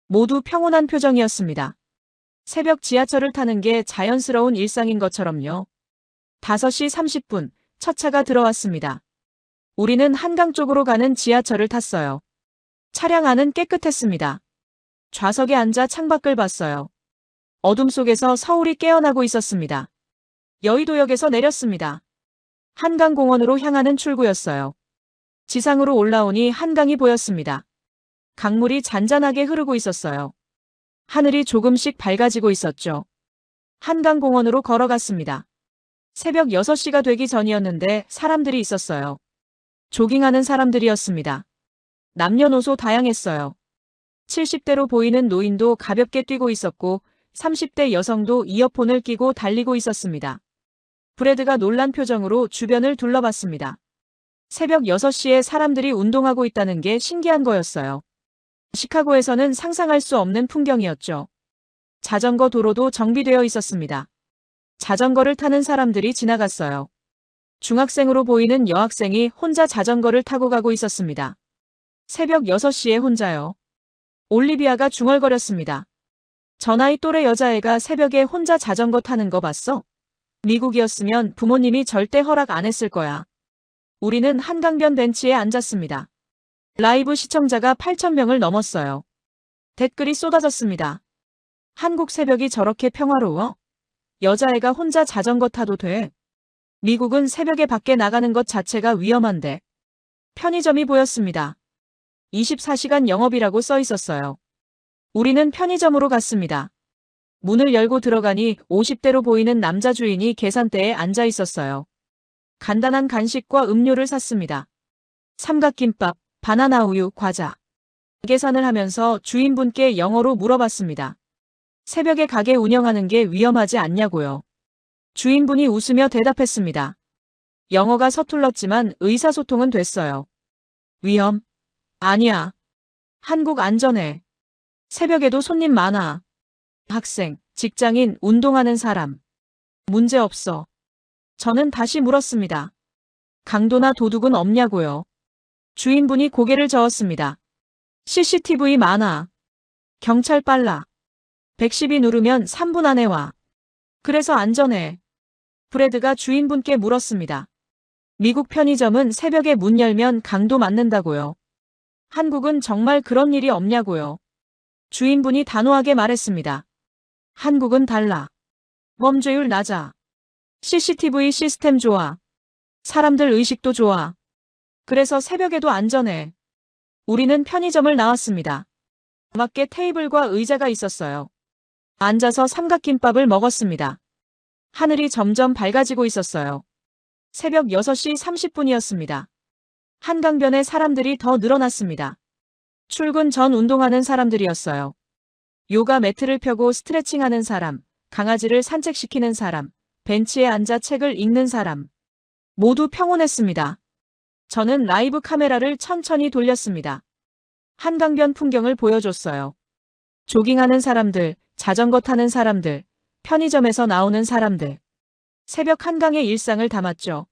모두 평온한 표정이었습니다. 새벽 지하철을 타는 게 자연스러운 일상인 것처럼요. 5시 30분, 첫 차가 들어왔습니다. 우리는 한강 쪽으로 가는 지하철을 탔어요. 차량 안은 깨끗했습니다. 좌석에 앉아 창밖을 봤어요. 어둠 속에서 서울이 깨어나고 있었습니다. 여의도역에서 내렸습니다. 한강공원으로 향하는 출구였어요. 지상으로 올라오니 한강이 보였습니다. 강물이 잔잔하게 흐르고 있었어요. 하늘이 조금씩 밝아지고 있었죠. 한강공원으로 걸어갔습니다. 새벽 6시가 되기 전이었는데 사람들이 있었어요. 조깅하는 사람들이었습니다. 남녀노소 다양했어요. 70대로 보이는 노인도 가볍게 뛰고 있었고 30대 여성도 이어폰을 끼고 달리고 있었습니다. 브래드가 놀란 표정으로 주변을 둘러봤습니다. 새벽 6시에 사람들이 운동하고 있다는 게 신기한 거였어요. 시카고에서는 상상할 수 없는 풍경이었죠. 자전거 도로도 정비되어 있었습니다. 자전거를 타는 사람들이 지나갔어요. 중학생으로 보이는 여학생이 혼자 자전거를 타고 가고 있었습니다. 새벽 6시에 혼자요. 올리비아가 중얼거렸습니다. 저 나이 또래 여자애가 새벽에 혼자 자전거 타는 거 봤어? 미국이었으면 부모님이 절대 허락 안 했을 거야. 우리는 한강변 벤치에 앉았습니다. 라이브 시청자가 8,000명을 넘었어요. 댓글이 쏟아졌습니다. 한국 새벽이 저렇게 평화로워? 여자애가 혼자 자전거 타도 돼? 미국은 새벽에 밖에 나가는 것 자체가 위험한데. 편의점이 보였습니다. 24시간 영업이라고 써 있었어요. 우리는 편의점으로 갔습니다. 문을 열고 들어가니 50대로 보이는 남자 주인이 계산대에 앉아 있었어요. 간단한 간식과 음료를 샀습니다. 삼각김밥, 바나나 우유, 과자. 계산을 하면서 주인분께 영어로 물어봤습니다. 새벽에 가게 운영하는 게 위험하지 않냐고요. 주인분이 웃으며 대답했습니다. 영어가 서툴렀지만 의사소통은 됐어요. 위험? 아니야. 한국 안전해. 새벽에도 손님 많아. 학생, 직장인, 운동하는 사람. 문제 없어. 저는 다시 물었습니다. 강도나 도둑은 없냐고요. 주인분이 고개를 저었습니다. CCTV 많아. 경찰 빨라. 112 누르면 3분 안에 와. 그래서 안전해. 브래드가 주인분께 물었습니다. 미국 편의점은 새벽에 문 열면 강도 맞는다고요. 한국은 정말 그런 일이 없냐고요. 주인분이 단호하게 말했습니다. 한국은 달라. 범죄율 낮아. CCTV 시스템 좋아. 사람들 의식도 좋아. 그래서 새벽에도 안전해. 우리는 편의점을 나왔습니다. 밖에 테이블과 의자가 있었어요. 앉아서 삼각김밥을 먹었습니다. 하늘이 점점 밝아지고 있었어요. 새벽 6시 30분이었습니다. 한강변에 사람들이 더 늘어났습니다. 출근 전 운동하는 사람들이었어요. 요가 매트를 펴고 스트레칭하는 사람, 강아지를 산책시키는 사람, 벤치에 앉아 책을 읽는 사람. 모두 평온했습니다. 저는 라이브 카메라를 천천히 돌렸습니다. 한강변 풍경을 보여줬어요. 조깅하는 사람들, 자전거 타는 사람들, 편의점에서 나오는 사람들. 새벽 한강의 일상을 담았죠.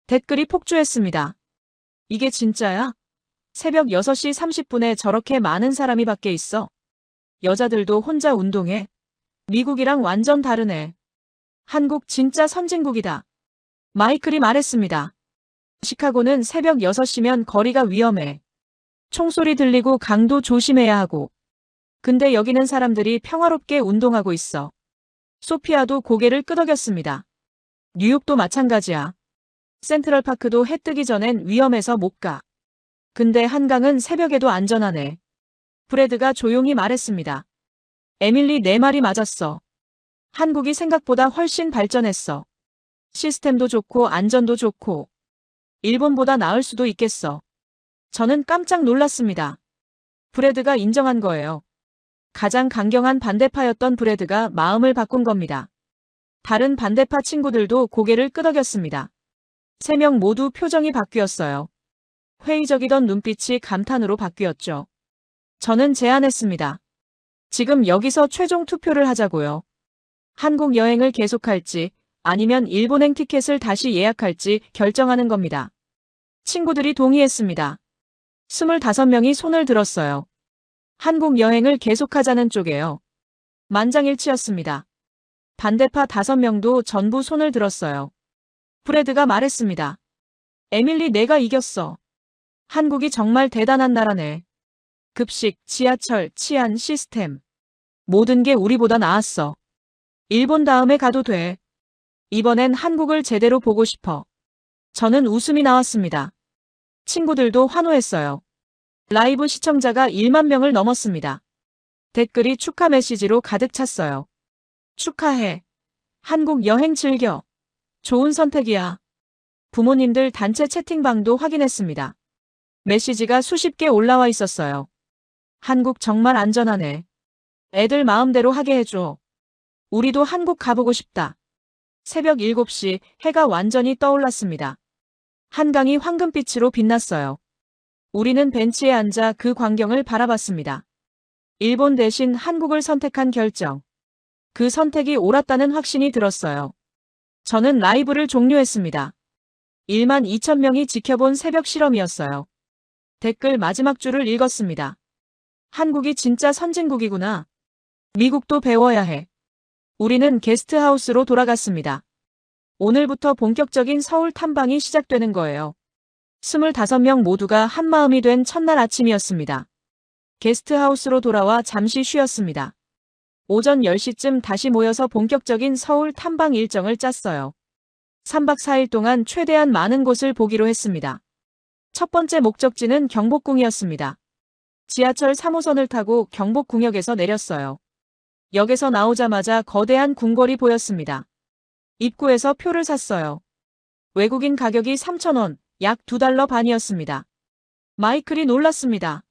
댓글이 폭주했습니다. 이게 진짜야? 새벽 6시 30분에 저렇게 많은 사람이 밖에 있어. 여자들도 혼자 운동해. 미국이랑 완전 다르네. 한국 진짜 선진국이다. 마이클이 말했습니다. 시카고는 새벽 6시면 거리가 위험해. 총소리 들리고 강도 조심해야 하고. 근데 여기는 사람들이 평화롭게 운동하고 있어. 소피아도 고개를 끄덕였습니다. 뉴욕도 마찬가지야. 센트럴파크도 해 뜨기 전엔 위험해서 못 가. 근데 한강은 새벽에도 안전하네. 브래드가 조용히 말했습니다. 에밀리 내 말이 맞았어. 한국이 생각보다 훨씬 발전했어. 시스템도 좋고 안전도 좋고. 일본보다 나을 수도 있겠어. 저는 깜짝 놀랐습니다. 브래드가 인정한 거예요. 가장 강경한 반대파였던 브래드가 마음을 바꾼 겁니다. 다른 반대파 친구들도 고개를 끄덕였습니다. 3명 모두 표정이 바뀌었어요. 회의적이던 눈빛이 감탄으로 바뀌었죠. 저는 제안했습니다. 지금 여기서 최종 투표를 하자고요. 한국 여행을 계속할지 아니면 일본행 티켓을 다시 예약할지 결정하는 겁니다. 친구들이 동의했습니다. 25명이 손을 들었어요. 한국 여행을 계속하자는 쪽에요. 만장일치였습니다. 반대파 5명도 전부 손을 들었어요. 브래드가 말했습니다. 에밀리 내가 이겼어. 한국이 정말 대단한 나라네. 급식, 지하철, 치안, 시스템. 모든 게 우리보다 나았어. 일본 다음에 가도 돼. 이번엔 한국을 제대로 보고 싶어. 저는 웃음이 나왔습니다. 친구들도 환호했어요. 라이브 시청자가 1만 명을 넘었습니다. 댓글이 축하 메시지로 가득 찼어요. 축하해. 한국 여행 즐겨. 좋은 선택이야. 부모님들 단체 채팅방도 확인했습니다. 메시지가 수십 개 올라와 있었어요. 한국 정말 안전하네. 애들 마음대로 하게 해줘. 우리도 한국 가보고 싶다. 새벽 7시 해가 완전히 떠올랐습니다. 한강이 황금빛으로 빛났어요. 우리는 벤치에 앉아 그 광경을 바라봤습니다. 일본 대신 한국을 선택한 결정. 그 선택이 옳았다는 확신이 들었어요. 저는 라이브를 종료했습니다. 1만 2천 명이 지켜본 새벽 실험이었어요. 댓글 마지막 줄을 읽었습니다. 한국이 진짜 선진국이구나. 미국도 배워야 해. 우리는 게스트하우스로 돌아갔습니다. 오늘부터 본격적인 서울 탐방이 시작되는 거예요. 25명 모두가 한마음이 된 첫날 아침이었습니다. 게스트하우스로 돌아와 잠시 쉬었습니다. 오전 10시쯤 다시 모여서 본격적인 서울 탐방 일정을 짰어요. 3박 4일 동안 최대한 많은 곳을 보기로 했습니다. 첫 번째 목적지는 경복궁이었습니다. 지하철 3호선을 타고 경복궁역에서 내렸어요. 역에서 나오자마자 거대한 궁궐이 보였습니다. 입구에서 표를 샀어요. 외국인 가격이 3,000원, 약 $2 반이었습니다. 마이클이 놀랐습니다.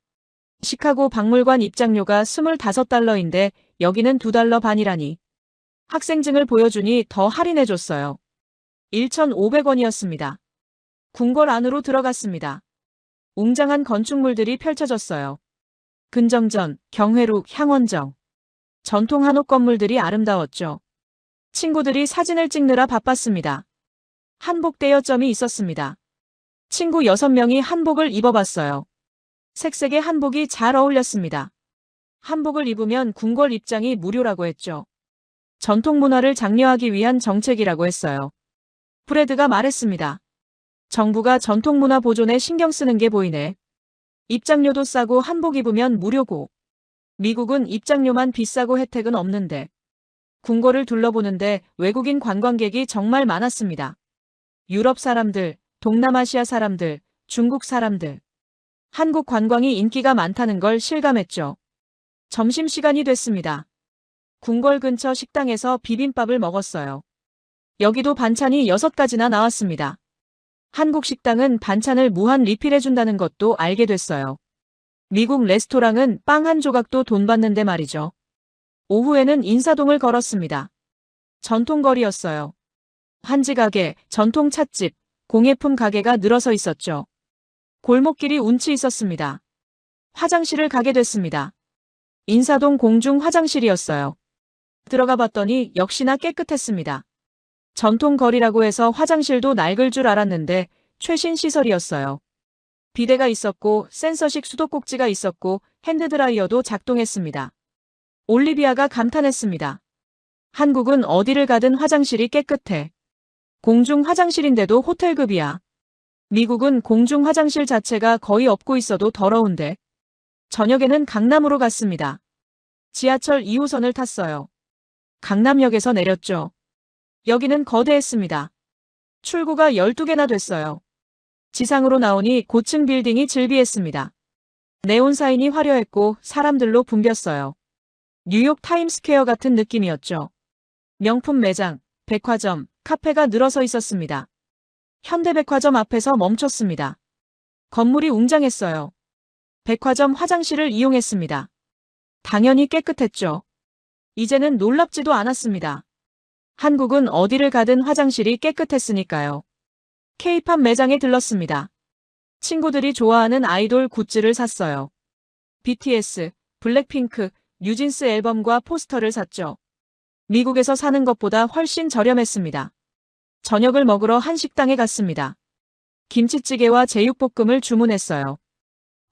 시카고 박물관 입장료가 $25인데 여기는 $2 반이라니. 학생증을 보여주니 더 할인해줬어요. 1,500원이었습니다. 궁궐 안으로 들어갔습니다. 웅장한 건축물들이 펼쳐졌어요. 근정전, 경회록, 향원정. 전통 한옥 건물들이 아름다웠죠. 친구들이 사진을 찍느라 바빴습니다. 한복 대여점이 있었습니다. 친구 6명이 한복을 입어봤어요. 색색의 한복이 잘 어울렸습니다. 한복을 입으면 궁궐 입장이 무료라고 했죠. 전통 문화를 장려하기 위한 정책이라고 했어요. 프레드가 말했습니다. 정부가 전통 문화 보존에 신경 쓰는 게 보이네. 입장료도 싸고 한복 입으면 무료고. 미국은 입장료만 비싸고 혜택은 없는데. 궁궐을 둘러보는데 외국인 관광객이 정말 많았습니다. 유럽 사람들, 동남아시아 사람들, 중국 사람들. 한국 관광이 인기가 많다는 걸 실감했죠. 점심시간이 됐습니다. 궁궐 근처 식당에서 비빔밥을 먹었어요. 여기도 반찬이 6가지나 나왔습니다. 한국 식당은 반찬을 무한 리필해준다는 것도 알게 됐어요. 미국 레스토랑은 빵 한 조각도 돈 받는데 말이죠. 오후에는 인사동을 걸었습니다. 전통거리였어요. 한지 가게, 전통 찻집, 공예품 가게가 늘어서 있었죠. 골목길이 운치 있었습니다. 화장실을 가게 됐습니다. 인사동 공중 화장실이었어요. 들어가 봤더니 역시나 깨끗했습니다. 전통거리라고 해서 화장실도 낡을 줄 알았는데 최신 시설이었어요. 비데가 있었고 센서식 수도꼭지가 있었고 핸드드라이어도 작동했습니다. 올리비아가 감탄했습니다. 한국은 어디를 가든 화장실이 깨끗해. 공중 화장실인데도 호텔급이야. 미국은 공중 화장실 자체가 거의 없고 있어도 더러운데. 저녁에는 강남으로 갔습니다. 지하철 2호선을 탔어요. 강남역에서 내렸죠. 여기는 거대했습니다. 출구가 12개나 됐어요. 지상으로 나오니 고층 빌딩이 즐비했습니다. 네온 사인이 화려했고 사람들로 붐볐어요. 뉴욕 타임스퀘어 같은 느낌이었죠. 명품 매장, 백화점, 카페가 늘어서 있었습니다. 현대백화점 앞에서 멈췄습니다. 건물이 웅장했어요. 백화점 화장실을 이용했습니다. 당연히 깨끗했죠. 이제는 놀랍지도 않았습니다. 한국은 어디를 가든 화장실이 깨끗했으니까요. K-팝 매장에 들렀습니다. 친구들이 좋아하는 아이돌 굿즈를 샀어요. BTS, 블랙핑크, 뉴진스 앨범과 포스터를 샀죠. 미국에서 사는 것보다 훨씬 저렴했습니다. 저녁을 먹으러 한식당에 갔습니다. 김치찌개와 제육볶음을 주문했어요.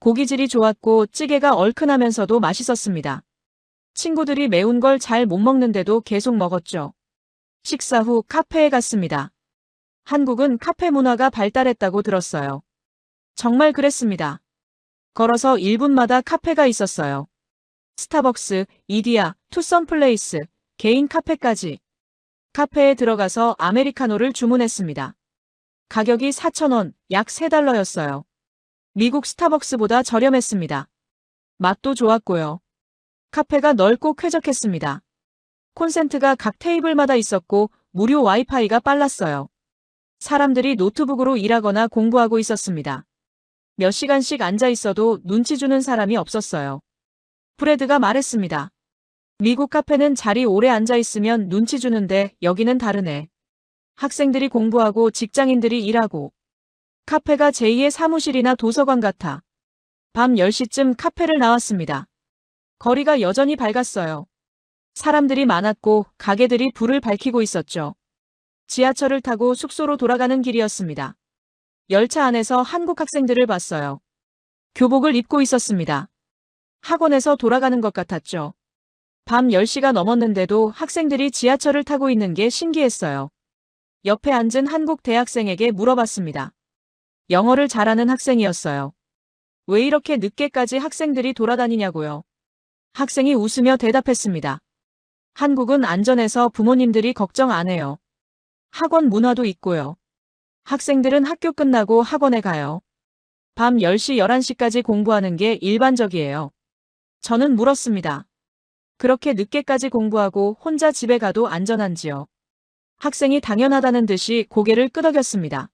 고기질이 좋았고 찌개가 얼큰하면서도 맛있었습니다. 친구들이 매운 걸 잘 못 먹는데도 계속 먹었죠. 식사 후 카페에 갔습니다. 한국은 카페 문화가 발달했다고 들었어요. 정말 그랬습니다. 걸어서 1분마다 카페가 있었어요. 스타벅스, 이디야, 투썸플레이스, 개인 카페까지. 카페에 들어가서 아메리카노를 주문했습니다. 가격이 4,000원, 약 $3였어요. 미국 스타벅스보다 저렴했습니다. 맛도 좋았고요. 카페가 넓고 쾌적했습니다. 콘센트가 각 테이블마다 있었고 무료 와이파이가 빨랐어요. 사람들이 노트북으로 일하거나 공부하고 있었습니다. 몇 시간씩 앉아 있어도 눈치 주는 사람이 없었어요. 프레드가 말했습니다. 미국 카페는 자리 오래 앉아 있으면 눈치 주는데 여기는 다르네. 학생들이 공부하고 직장인들이 일하고. 카페가 제2의 사무실이나 도서관 같아. 밤 10시쯤 카페를 나왔습니다. 거리가 여전히 밝았어요. 사람들이 많았고 가게들이 불을 밝히고 있었죠. 지하철을 타고 숙소로 돌아가는 길이었습니다. 열차 안에서 한국 학생들을 봤어요. 교복을 입고 있었습니다. 학원에서 돌아가는 것 같았죠. 밤 10시가 넘었는데도 학생들이 지하철을 타고 있는 게 신기했어요. 옆에 앉은 한국 대학생에게 물어봤습니다. 영어를 잘하는 학생이었어요. 왜 이렇게 늦게까지 학생들이 돌아다니냐고요. 학생이 웃으며 대답했습니다. 한국은 안전해서 부모님들이 걱정 안 해요. 학원 문화도 있고요. 학생들은 학교 끝나고 학원에 가요. 밤 10시, 11시까지 공부하는 게 일반적이에요. 저는 물었습니다. 그렇게 늦게까지 공부하고 혼자 집에 가도 안전한지요? 학생이 당연하다는 듯이 고개를 끄덕였습니다.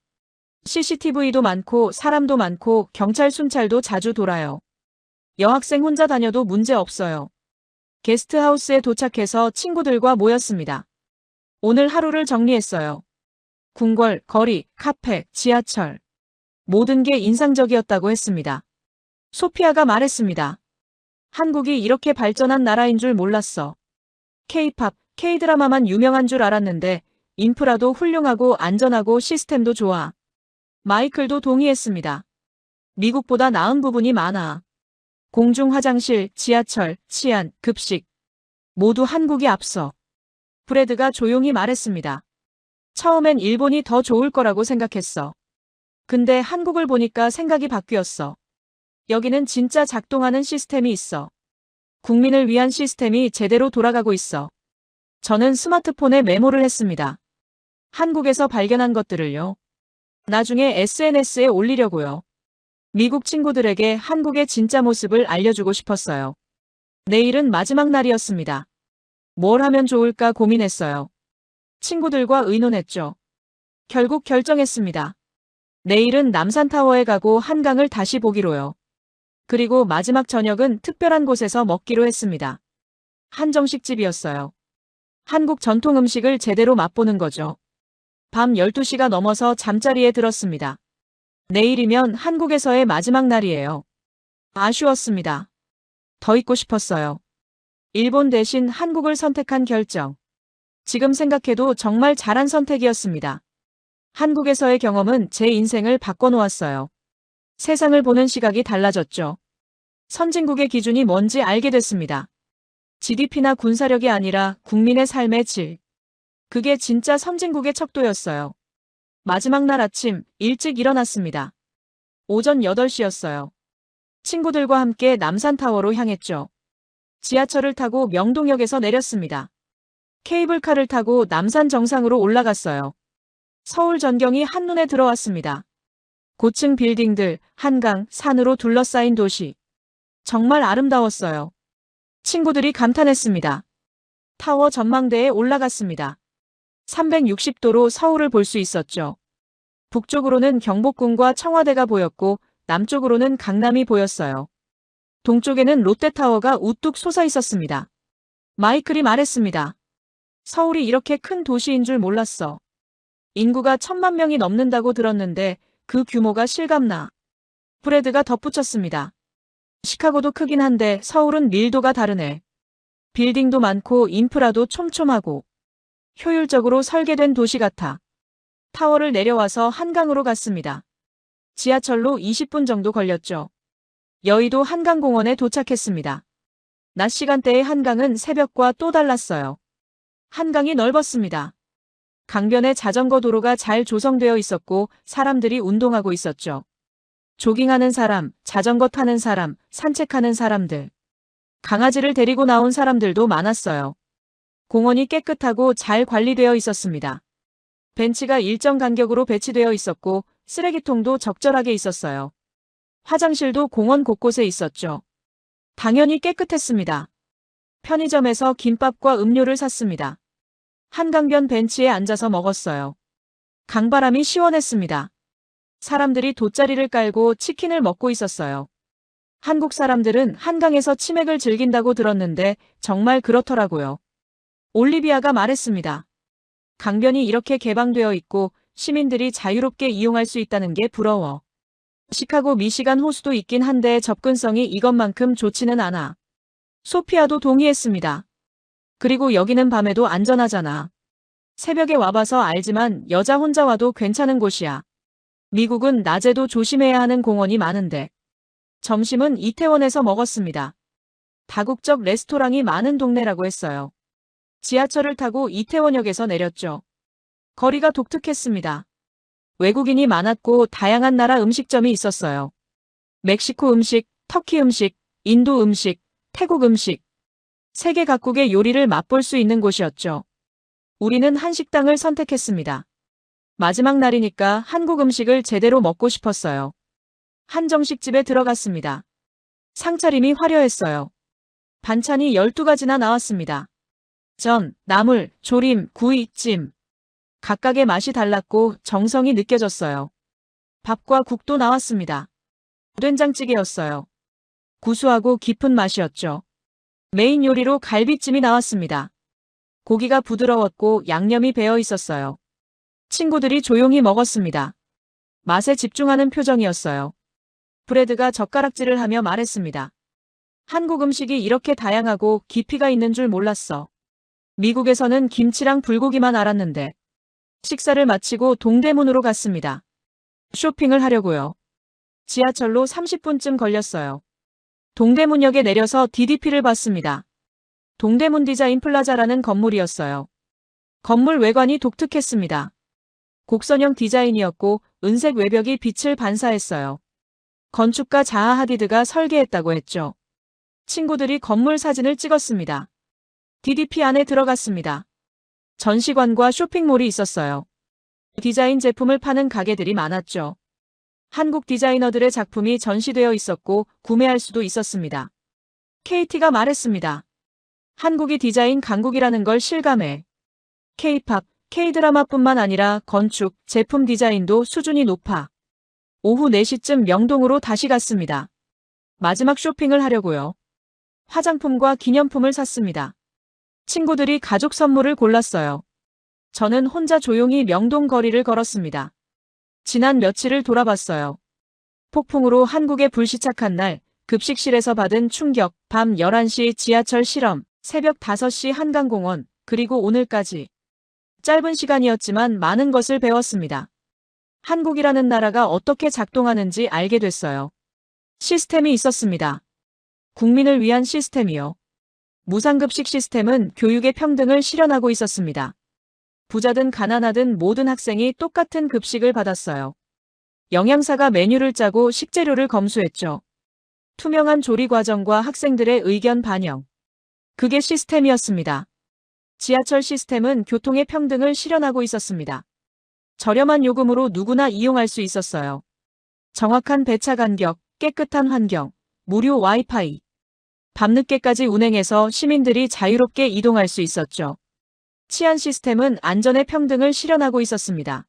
CCTV도 많고 사람도 많고 경찰 순찰도 자주 돌아요. 여학생 혼자 다녀도 문제 없어요. 게스트하우스에 도착해서 친구들과 모였습니다. 오늘 하루를 정리했어요. 궁궐, 거리, 카페, 지하철. 모든 게 인상적이었다고 했습니다. 소피아가 말했습니다. 한국이 이렇게 발전한 나라인 줄 몰랐어. K-팝, K-드라마만 유명한 줄 알았는데 인프라도 훌륭하고 안전하고 시스템도 좋아. 마이클도 동의했습니다. 미국보다 나은 부분이 많아. 공중 화장실, 지하철, 치안, 급식. 모두 한국이 앞서. 브래드가 조용히 말했습니다. 처음엔 일본이 더 좋을 거라고 생각했어. 근데 한국을 보니까 생각이 바뀌었어. 여기는 진짜 작동하는 시스템이 있어. 국민을 위한 시스템이 제대로 돌아가고 있어. 저는 스마트폰에 메모를 했습니다. 한국에서 발견한 것들을요. 나중에 SNS에 올리려고요. 미국 친구들에게 한국의 진짜 모습을 알려주고 싶었어요. 내일은 마지막 날이었습니다. 뭘 하면 좋을까 고민했어요. 친구들과 의논했죠. 결국 결정했습니다. 내일은 남산타워에 가고 한강을 다시 보기로요. 그리고 마지막 저녁은 특별한 곳에서 먹기로 했습니다. 한정식집이었어요. 한국 전통 음식을 제대로 맛보는 거죠. 밤 12시가 넘어서 잠자리에 들었습니다. 내일이면 한국에서의 마지막 날이에요. 아쉬웠습니다. 더 있고 싶었어요. 일본 대신 한국을 선택한 결정. 지금 생각해도 정말 잘한 선택이었습니다. 한국에서의 경험은 제 인생을 바꿔놓았어요. 세상을 보는 시각이 달라졌죠. 선진국의 기준이 뭔지 알게 됐습니다. GDP나 군사력이 아니라 국민의 삶의 질. 그게 진짜 선진국의 척도였어요. 마지막 날 아침 일찍 일어났습니다. 오전 8시였어요. 친구들과 함께 남산타워로 향했죠. 지하철을 타고 명동역에서 내렸습니다. 케이블카를 타고 남산 정상으로 올라갔어요. 서울 전경이 한눈에 들어왔습니다. 고층 빌딩들, 한강, 산으로 둘러싸인 도시. 정말 아름다웠어요. 친구들이 감탄했습니다. 타워 전망대에 올라갔습니다. 360도로 서울을 볼 수 있었죠. 북쪽으로는 경복궁과 청와대가 보였고 남쪽으로는 강남이 보였어요. 동쪽에는 롯데타워가 우뚝 솟아 있었습니다. 마이클이 말했습니다. 서울이 이렇게 큰 도시인 줄 몰랐어. 인구가 1000만 명이 넘는다고 들었는데 그 규모가 실감나. 브래드가 덧붙였습니다. 시카고도 크긴 한데 서울은 밀도가 다르네. 빌딩도 많고 인프라도 촘촘하고 효율적으로 설계된 도시 같아. 타워를 내려와서 한강으로 갔습니다. 지하철로 20분 정도 걸렸죠. 여의도 한강공원에 도착했습니다. 낮 시간대의 한강은 새벽과 또 달랐어요. 한강이 넓었습니다. 강변에 자전거 도로가 잘 조성되어 있었고 사람들이 운동하고 있었죠. 조깅하는 사람, 자전거 타는 사람, 산책하는 사람들. 강아지를 데리고 나온 사람들도 많았어요. 공원이 깨끗하고 잘 관리되어 있었습니다. 벤치가 일정 간격으로 배치되어 있었고 쓰레기통도 적절하게 있었어요. 화장실도 공원 곳곳에 있었죠. 당연히 깨끗했습니다. 편의점에서 김밥과 음료를 샀습니다. 한강변 벤치에 앉아서 먹었어요. 강바람이 시원했습니다. 사람들이 돗자리를 깔고 치킨을 먹고 있었어요. 한국 사람들은 한강에서 치맥을 즐긴다고 들었는데 정말 그렇더라고요. 올리비아가 말했습니다. 강변이 이렇게 개방되어 있고 시민들이 자유롭게 이용할 수 있다는 게 부러워. 시카고 미시간 호수도 있긴 한데 접근성이 이것만큼 좋지는 않아. 소피아도 동의했습니다. 그리고 여기는 밤에도 안전하잖아. 새벽에 와봐서 알지만 여자 혼자 와도 괜찮은 곳이야. 미국은 낮에도 조심해야 하는 공원이 많은데. 점심은 이태원에서 먹었습니다. 다국적 레스토랑이 많은 동네라고 했어요. 지하철을 타고 이태원역에서 내렸죠. 거리가 독특했습니다. 외국인이 많았고 다양한 나라 음식점이 있었어요. 멕시코 음식, 터키 음식, 인도 음식, 태국 음식. 세계 각국의 요리를 맛볼 수 있는 곳이었죠. 우리는 한식당을 선택했습니다. 마지막 날이니까 한국 음식을 제대로 먹고 싶었어요. 한정식집에 들어갔습니다. 상차림이 화려했어요. 반찬이 12가지나 나왔습니다. 전, 나물, 조림, 구이, 찜. 각각의 맛이 달랐고 정성이 느껴졌어요. 밥과 국도 나왔습니다. 된장찌개였어요. 구수하고 깊은 맛이었죠. 메인 요리로 갈비찜이 나왔습니다. 고기가 부드러웠고 양념이 배어 있었어요. 친구들이 조용히 먹었습니다. 맛에 집중하는 표정이었어요. 브래드가 젓가락질을 하며 말했습니다. 한국 음식이 이렇게 다양하고 깊이가 있는 줄 몰랐어. 미국에서는 김치랑 불고기만 알았는데 식사를 마치고 동대문으로 갔습니다. 쇼핑을 하려고요. 지하철로 30분쯤 걸렸어요. 동대문역에 내려서 DDP를 봤습니다. 동대문 디자인 플라자라는 건물이었어요. 건물 외관이 독특했습니다. 곡선형 디자인이었고 은색 외벽이 빛을 반사했어요. 건축가 자하 하디드가 설계했다고 했죠. 친구들이 건물 사진을 찍었습니다. DDP 안에 들어갔습니다. 전시관과 쇼핑몰이 있었어요. 디자인 제품을 파는 가게들이 많았죠. 한국 디자이너들의 작품이 전시되어 있었고 구매할 수도 있었습니다. KT가 말했습니다. 한국이 디자인 강국이라는 걸 실감해. K-팝, K-드라마뿐만 아니라 건축, 제품 디자인도 수준이 높아. 오후 4시쯤 명동으로 다시 갔습니다. 마지막 쇼핑을 하려고요. 화장품과 기념품을 샀습니다. 친구들이 가족 선물을 골랐어요. 저는 혼자 조용히 명동 거리를 걸었습니다. 지난 며칠을 돌아봤어요. 폭풍으로 한국에 불시착한 날, 급식실에서 받은 충격, 밤 11시 지하철 실험, 새벽 5시 한강공원, 그리고 오늘까지. 짧은 시간이었지만 많은 것을 배웠습니다. 한국이라는 나라가 어떻게 작동하는지 알게 됐어요. 시스템이 있었습니다. 국민을 위한 시스템이요. 무상급식 시스템은 교육의 평등을 실현하고 있었습니다. 부자든 가난하든 모든 학생이 똑같은 급식을 받았어요. 영양사가 메뉴를 짜고 식재료를 검수했죠. 투명한 조리 과정과 학생들의 의견 반영. 그게 시스템이었습니다. 지하철 시스템은 교통의 평등을 실현하고 있었습니다. 저렴한 요금으로 누구나 이용할 수 있었어요. 정확한 배차 간격, 깨끗한 환경, 무료 와이파이. 밤늦게까지 운행해서 시민들이 자유롭게 이동할 수 있었죠. 치안 시스템은 안전의 평등을 실현하고 있었습니다.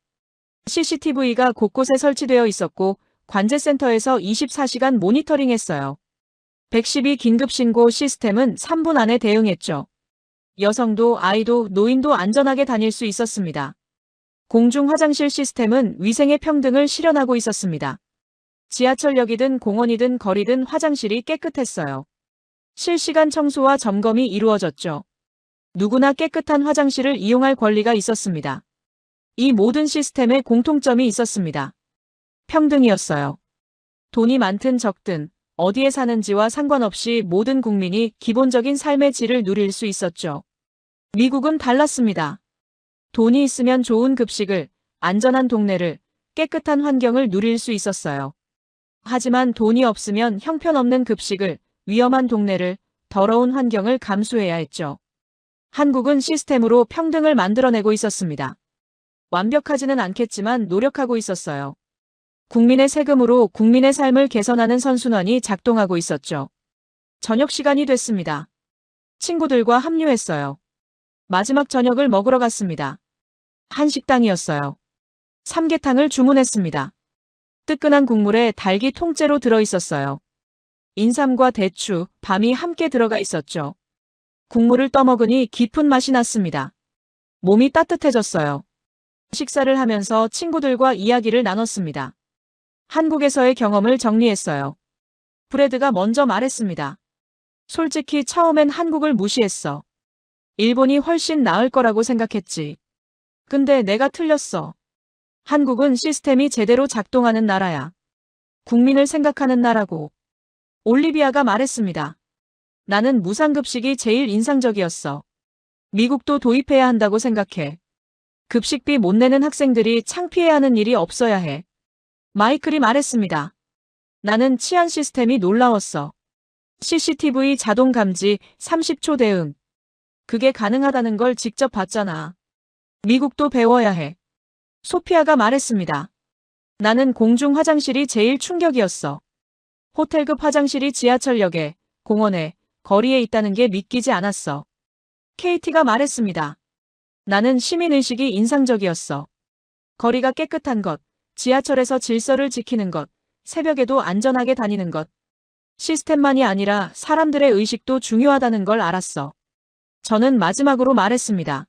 CCTV가 곳곳에 설치되어 있었고 관제센터에서 24시간 모니터링했어요. 112 긴급신고 시스템은 3분 안에 대응했죠. 여성도 아이도 노인도 안전하게 다닐 수 있었습니다. 공중 화장실 시스템은 위생의 평등을 실현하고 있었습니다. 지하철역이든 공원이든 거리든 화장실이 깨끗했어요. 실시간 청소와 점검이 이루어졌죠. 누구나 깨끗한 화장실을 이용할 권리가 있었습니다. 이 모든 시스템에 공통점이 있었습니다. 평등이었어요. 돈이 많든 적든 어디에 사는지와 상관없이 모든 국민이 기본적인 삶의 질을 누릴 수 있었죠. 미국은 달랐습니다. 돈이 있으면 좋은 급식을, 안전한 동네를, 깨끗한 환경을 누릴 수 있었어요. 하지만 돈이 없으면 형편없는 급식을, 위험한 동네를, 더러운 환경을 감수해야 했죠. 한국은 시스템으로 평등을 만들어내고 있었습니다. 완벽하지는 않겠지만 노력하고 있었어요. 국민의 세금으로 국민의 삶을 개선하는 선순환이 작동하고 있었죠. 저녁 시간이 됐습니다. 친구들과 합류했어요. 마지막 저녁을 먹으러 갔습니다. 한식당이었어요. 삼계탕을 주문했습니다. 뜨끈한 국물에 닭이 통째로 들어있었어요. 인삼과 대추, 밤이 함께 들어가 있었죠. 국물을 떠먹으니 깊은 맛이 났습니다. 몸이 따뜻해졌어요. 식사를 하면서 친구들과 이야기를 나눴습니다. 한국에서의 경험을 정리했어요. 브래드가 먼저 말했습니다. 솔직히 처음엔 한국을 무시했어. 일본이 훨씬 나을 거라고 생각했지. 근데 내가 틀렸어. 한국은 시스템이 제대로 작동하는 나라야. 국민을 생각하는 나라고. 올리비아가 말했습니다. 나는 무상급식이 제일 인상적이었어. 미국도 도입해야 한다고 생각해. 급식비 못 내는 학생들이 창피해하는 일이 없어야 해. 마이클이 말했습니다. 나는 치안 시스템이 놀라웠어. CCTV 자동 감지 30초 대응. 그게 가능하다는 걸 직접 봤잖아. 미국도 배워야 해. 소피아가 말했습니다. 나는 공중 화장실이 제일 충격이었어. 호텔급 화장실이 지하철역에, 공원에, 거리에 있다는 게 믿기지 않았어. KT가 말했습니다. 나는 시민의식이 인상적이었어. 거리가 깨끗한 것, 지하철에서 질서를 지키는 것, 새벽에도 안전하게 다니는 것. 시스템만이 아니라 사람들의 의식도 중요하다는 걸 알았어. 저는 마지막으로 말했습니다.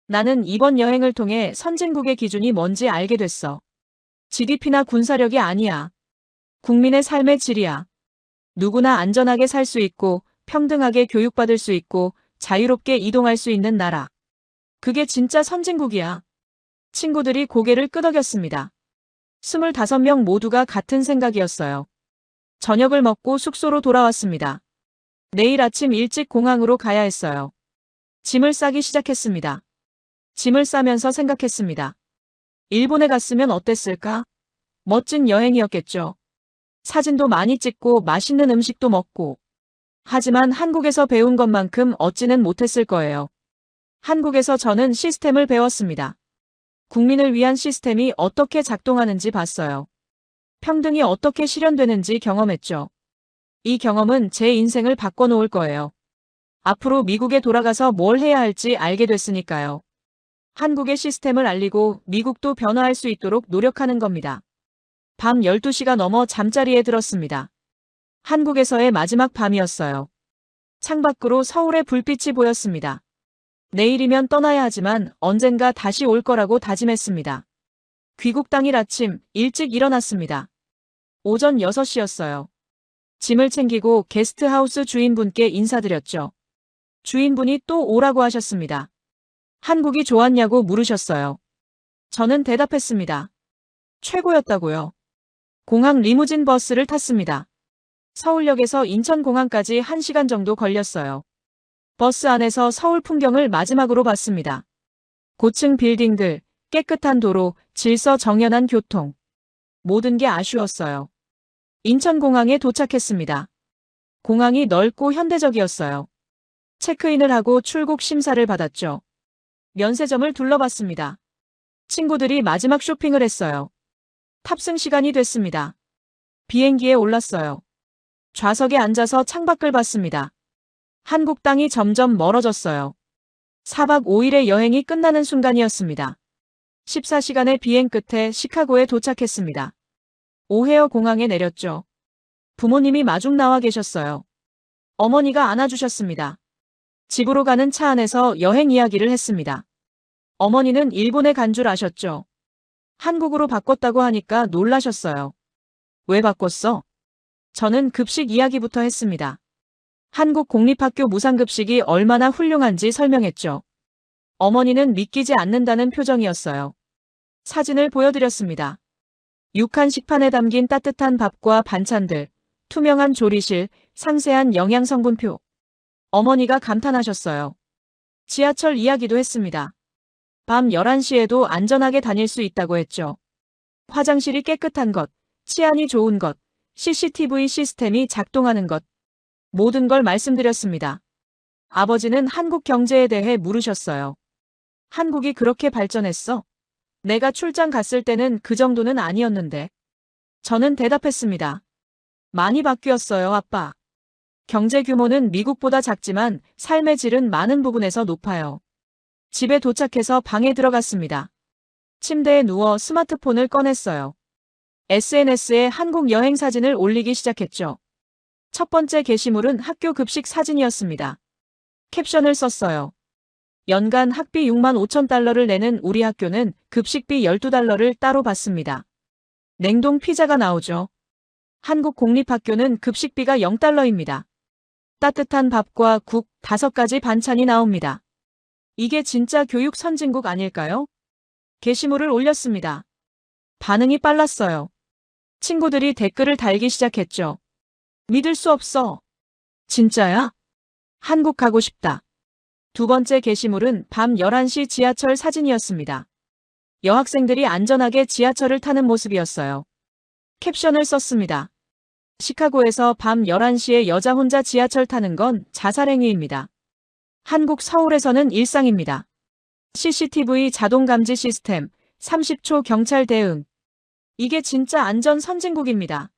나는 이번 여행을 통해 선진국의 기준이 뭔지 알게 됐어. GDP나 군사력이 아니야. 국민의 삶의 질이야. 누구나 안전하게 살 수 있고, 평등하게 교육받을 수 있고, 자유롭게 이동할 수 있는 나라. 그게 진짜 선진국이야. 친구들이 고개를 끄덕였습니다. 25명 모두가 같은 생각이었어요. 저녁을 먹고 숙소로 돌아왔습니다. 내일 아침 일찍 공항으로 가야 했어요. 짐을 싸기 시작했습니다. 짐을 싸면서 생각했습니다. 일본에 갔으면 어땠을까? 멋진 여행이었겠죠. 사진도 많이 찍고 맛있는 음식도 먹고. 하지만 한국에서 배운 것만큼 얻지는 못했을 거예요. 한국에서 저는 시스템을 배웠습니다. 국민을 위한 시스템이 어떻게 작동하는지 봤어요. 평등이 어떻게 실현되는지 경험했죠. 이 경험은 제 인생을 바꿔놓을 거예요. 앞으로 미국에 돌아가서 뭘 해야 할지 알게 됐으니까요. 한국의 시스템을 알리고 미국도 변화할 수 있도록 노력하는 겁니다. 밤 12시가 넘어 잠자리에 들었습니다. 한국에서의 마지막 밤이었어요. 창밖으로 서울의 불빛이 보였습니다. 내일이면 떠나야 하지만 언젠가 다시 올 거라고 다짐했습니다. 귀국 당일 아침 일찍 일어났습니다. 오전 6시였어요. 짐을 챙기고 게스트하우스 주인분께 인사드렸죠. 주인분이 또 오라고 하셨습니다. 한국이 좋았냐고 물으셨어요. 저는 대답했습니다. 최고였다고요. 공항 리무진 버스를 탔습니다. 서울역에서 인천공항까지 1시간 정도 걸렸어요. 버스 안에서 서울 풍경을 마지막으로 봤습니다. 고층 빌딩들, 깨끗한 도로, 질서 정연한 교통. 모든 게 아쉬웠어요. 인천공항에 도착했습니다. 공항이 넓고 현대적이었어요. 체크인을 하고 출국 심사를 받았죠. 면세점을 둘러봤습니다. 친구들이 마지막 쇼핑을 했어요. 탑승 시간이 됐습니다. 비행기에 올랐어요. 좌석에 앉아서 창밖을 봤습니다. 한국 땅이 점점 멀어졌어요. 4박 5일의 여행이 끝나는 순간이었습니다. 14시간의 비행 끝에 시카고에 도착했습니다. 오헤어 공항에 내렸죠. 부모님이 마중 나와 계셨어요. 어머니가 안아주셨습니다. 집으로 가는 차 안에서 여행 이야기를 했습니다. 어머니는 일본에 간 줄 아셨죠? 한국으로 바꿨다고 하니까 놀라셨어요. 왜 바꿨어? 저는 급식 이야기부터 했습니다. 한국 공립학교 무상급식이 얼마나 훌륭한지 설명했죠. 어머니는 믿기지 않는다는 표정이었어요. 사진을 보여드렸습니다. 육한 식판에 담긴 따뜻한 밥과 반찬들, 투명한 조리실, 상세한 영양성분표. 어머니가 감탄하셨어요. 지하철 이야기도 했습니다. 밤 11시에도 안전하게 다닐 수 있다고 했죠. 화장실이 깨끗한 것, 치안이 좋은 것, CCTV 시스템이 작동하는 것. 모든 걸 말씀드렸습니다. 아버지는 한국 경제에 대해 물으셨어요. 한국이 그렇게 발전했어? 내가 출장 갔을 때는 그 정도는 아니었는데. 저는 대답했습니다. 많이 바뀌었어요, 아빠. 경제 규모는 미국보다 작지만 삶의 질은 많은 부분에서 높아요. 집에 도착해서 방에 들어갔습니다. 침대에 누워 스마트폰을 꺼냈어요. SNS에 한국 여행 사진을 올리기 시작했죠. 첫 번째 게시물은 학교 급식 사진이었습니다. 캡션을 썼어요. 연간 학비 6만 5천 달러를 내는 우리 학교는 급식비 12달러를 따로 받습니다. 냉동 피자가 나오죠. 한국 공립학교는 급식비가 0달러입니다. 따뜻한 밥과 국 5가지 반찬이 나옵니다. 이게 진짜 교육 선진국 아닐까요? 게시물을 올렸습니다. 반응이 빨랐어요. 친구들이 댓글을 달기 시작했죠. 믿을 수 없어. 진짜야? 한국 가고 싶다. 두 번째 게시물은 밤 11시 지하철 사진이었습니다. 여학생들이 안전하게 지하철을 타는 모습이었어요. 캡션을 썼습니다. 시카고에서 밤 11시에 여자 혼자 지하철 타는 건 자살행위입니다. 한국 서울에서는 일상입니다. CCTV 자동 감지 시스템, 30초 경찰 대응. 이게 진짜 안전 선진국입니다.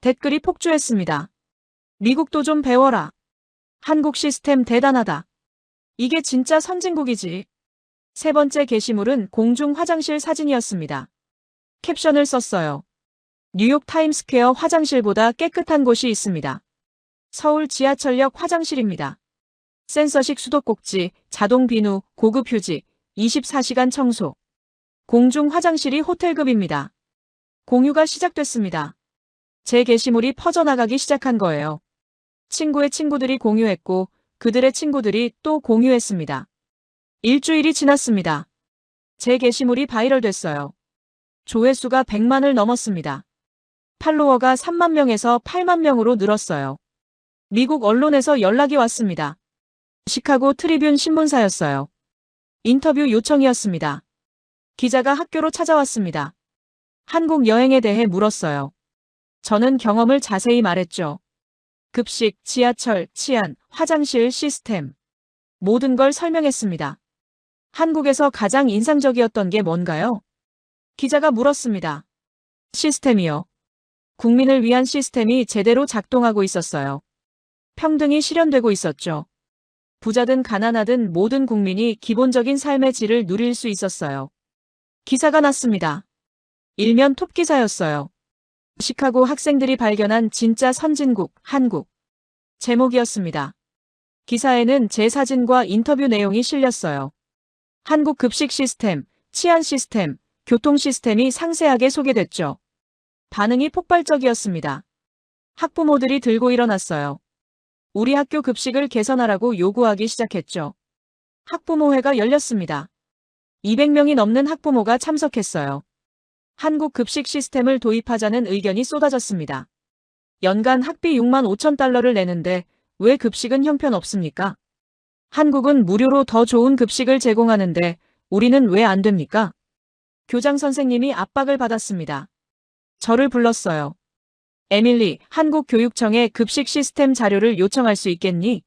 댓글이 폭주했습니다. 미국도 좀 배워라. 한국 시스템 대단하다. 이게 진짜 선진국이지. 세 번째 게시물은 공중 화장실 사진이었습니다. 캡션을 썼어요. 뉴욕 타임스퀘어 화장실보다 깨끗한 곳이 있습니다. 서울 지하철역 화장실입니다. 센서식 수도꼭지, 자동 비누, 고급 휴지, 24시간 청소. 공중 화장실이 호텔급입니다. 공유가 시작됐습니다. 제 게시물이 퍼져나가기 시작한 거예요. 친구의 친구들이 공유했고 그들의 친구들이 또 공유했습니다. 일주일이 지났습니다. 제 게시물이 바이럴됐어요. 조회수가 100만을 넘었습니다. 팔로워가 3만 명에서 8만 명으로 늘었어요. 미국 언론에서 연락이 왔습니다. 시카고 트리뷴 신문사였어요. 인터뷰 요청이었습니다. 기자가 학교로 찾아왔습니다. 한국 여행에 대해 물었어요. 저는 경험을 자세히 말했죠. 급식, 지하철, 치안, 화장실 시스템. 모든 걸 설명했습니다. 한국에서 가장 인상적이었던 게 뭔가요? 기자가 물었습니다. 시스템이요. 국민을 위한 시스템이 제대로 작동하고 있었어요. 평등이 실현되고 있었죠. 부자든 가난하든 모든 국민이 기본적인 삶의 질을 누릴 수 있었어요. 기사가 났습니다. 일면 톱 기사였어요. 시카고 학생들이 발견한 진짜 선진국, 한국. 제목이었습니다. 기사에는 제 사진과 인터뷰 내용이 실렸어요. 한국 급식 시스템, 치안 시스템, 교통 시스템이 상세하게 소개됐죠. 반응이 폭발적이었습니다. 학부모들이 들고 일어났어요. 우리 학교 급식을 개선하라고 요구하기 시작했죠. 학부모회가 열렸습니다. 200명이 넘는 학부모가 참석했어요. 한국 급식 시스템을 도입하자는 의견이 쏟아졌습니다. 연간 학비 6만 5천 달러를 내는데 왜 급식은 형편없습니까? 한국은 무료로 더 좋은 급식을 제공하는데 우리는 왜 안 됩니까? 교장 선생님이 압박을 받았습니다. 저를 불렀어요. 에밀리, 한국교육청에 급식 시스템 자료를 요청할 수 있겠니?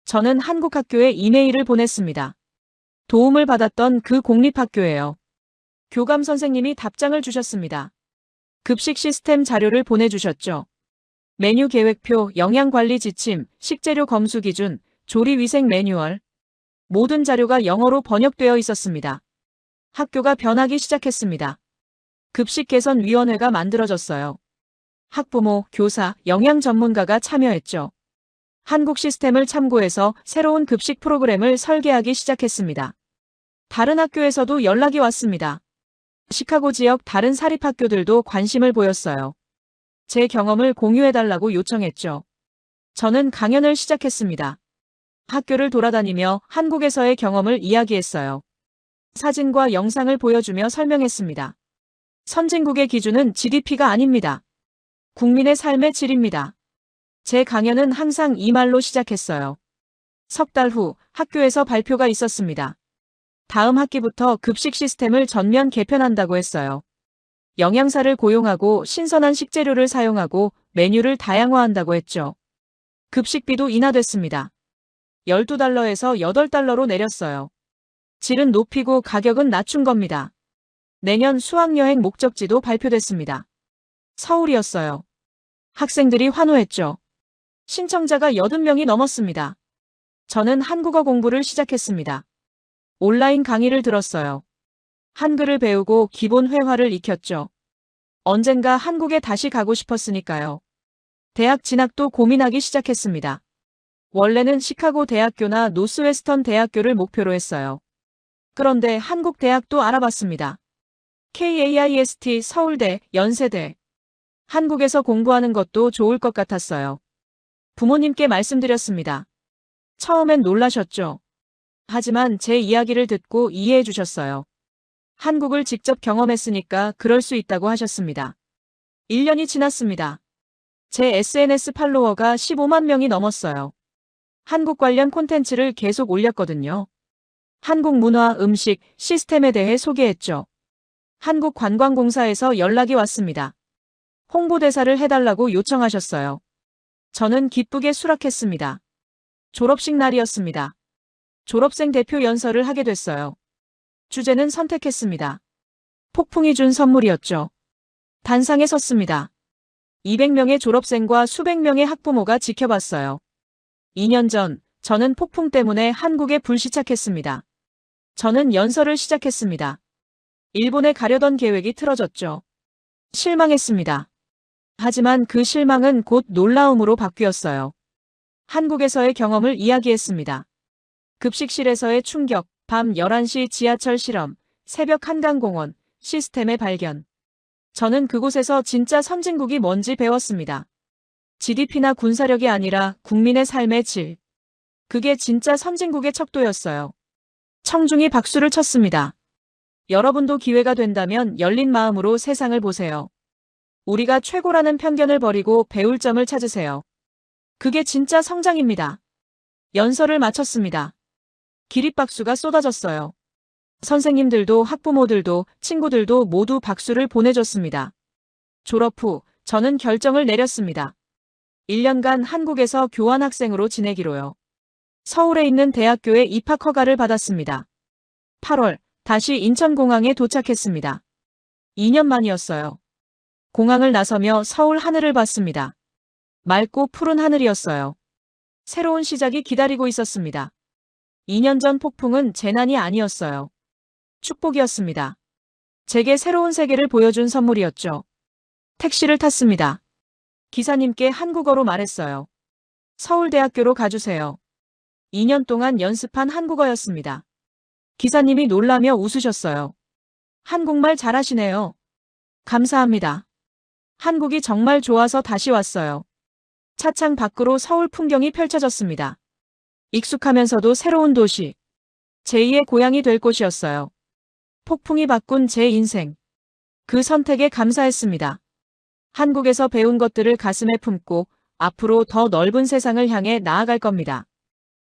저는 한국 학교에 이메일을 보냈습니다. 도움을 받았던 그 공립학교예요. 교감 선생님이 답장을 주셨습니다. 급식 시스템 자료를 보내주셨죠. 메뉴 계획표, 영양관리 지침, 식재료 검수 기준, 조리위생 매뉴얼. 모든 자료가 영어로 번역되어 있었습니다. 학교가 변하기 시작했습니다. 급식 개선 위원회가 만들어졌어요. 학부모, 교사, 영양 전문가가 참여했죠. 한국 시스템을 참고해서 새로운 급식 프로그램을 설계하기 시작했습니다. 다른 학교에서도 연락이 왔습니다. 시카고 지역 다른 사립학교들도 관심을 보였어요. 제 경험을 공유해달라고 요청했죠. 저는 강연을 시작했습니다. 학교를 돌아다니며 한국에서의 경험을 이야기했어요. 사진과 영상을 보여주며 설명했습니다. 선진국의 기준은 GDP가 아닙니다. 국민의 삶의 질입니다. 제 강연은 항상 이 말로 시작했어요. 석 달 후 학교에서 발표가 있었습니다. 다음 학기부터 급식 시스템을 전면 개편한다고 했어요. 영양사를 고용하고 신선한 식재료를 사용하고 메뉴를 다양화한다고 했죠. 급식비도 인하됐습니다. 12달러에서 8달러로 내렸어요. 질은 높이고 가격은 낮춘 겁니다. 내년 수학여행 목적지도 발표됐습니다. 서울이었어요. 학생들이 환호했죠. 신청자가 80명이 넘었습니다. 저는 한국어 공부를 시작했습니다. 온라인 강의를 들었어요. 한글을 배우고 기본 회화를 익혔죠. 언젠가 한국에 다시 가고 싶었으니까요. 대학 진학도 고민하기 시작했습니다. 원래는 시카고 대학교나 노스웨스턴 대학교를 목표로 했어요. 그런데 한국 대학도 알아봤습니다. KAIST, 서울대, 연세대. 한국에서 공부하는 것도 좋을 것 같았어요. 부모님께 말씀드렸습니다. 처음엔 놀라셨죠. 하지만 제 이야기를 듣고 이해해 주셨어요. 한국을 직접 경험했으니까 그럴 수 있다고 하셨습니다. 1년이 지났습니다. 제 SNS 팔로워가 15만 명이 넘었어요. 한국 관련 콘텐츠를 계속 올렸거든요. 한국 문화, 음식, 시스템에 대해 소개했죠. 한국관광공사에서 연락이 왔습니다. 홍보대사를 해달라고 요청하셨어요. 저는 기쁘게 수락했습니다. 졸업식 날이었습니다. 졸업생 대표 연설을 하게 됐어요. 주제는 선택했습니다. 폭풍이 준 선물이었죠. 단상에 섰습니다. 200명의 졸업생과 수백 명의 학부모가 지켜봤어요. 2년 전, 저는 폭풍 때문에 한국에 불시착했습니다. 저는 연설을 시작했습니다. 일본에 가려던 계획이 틀어졌죠. 실망했습니다. 하지만 그 실망은 곧 놀라움으로 바뀌었어요. 한국에서의 경험을 이야기했습니다. 급식실에서의 충격, 밤 11시 지하철 실험, 새벽 한강공원, 시스템의 발견. 저는 그곳에서 진짜 선진국이 뭔지 배웠습니다. GDP나 군사력이 아니라 국민의 삶의 질. 그게 진짜 선진국의 척도였어요. 청중이 박수를 쳤습니다. 여러분도 기회가 된다면 열린 마음으로 세상을 보세요. 우리가 최고라는 편견을 버리고 배울 점을 찾으세요. 그게 진짜 성장입니다. 연설을 마쳤습니다. 기립박수가 쏟아졌어요. 선생님들도 학부모들도 친구들도 모두 박수를 보내줬습니다. 졸업 후 저는 결정을 내렸습니다. 1년간 한국에서 교환학생으로 지내기로요. 서울에 있는 대학교에 입학 허가를 받았습니다. 8월 다시 인천공항에 도착했습니다. 2년 만이었어요. 공항을 나서며 서울 하늘을 봤습니다. 맑고 푸른 하늘이었어요. 새로운 시작이 기다리고 있었습니다. 2년 전 폭풍은 재난이 아니었어요. 축복이었습니다. 제게 새로운 세계를 보여준 선물이었죠. 택시를 탔습니다. 기사님께 한국어로 말했어요. 서울대학교로 가주세요. 2년 동안 연습한 한국어였습니다. 기사님이 놀라며 웃으셨어요. 한국말 잘하시네요. 감사합니다. 한국이 정말 좋아서 다시 왔어요. 차창 밖으로 서울 풍경이 펼쳐졌습니다. 익숙하면서도 새로운 도시. 제2의 고향이 될 곳이었어요. 폭풍이 바꾼 제 인생. 그 선택에 감사했습니다. 한국에서 배운 것들을 가슴에 품고 앞으로 더 넓은 세상을 향해 나아갈 겁니다.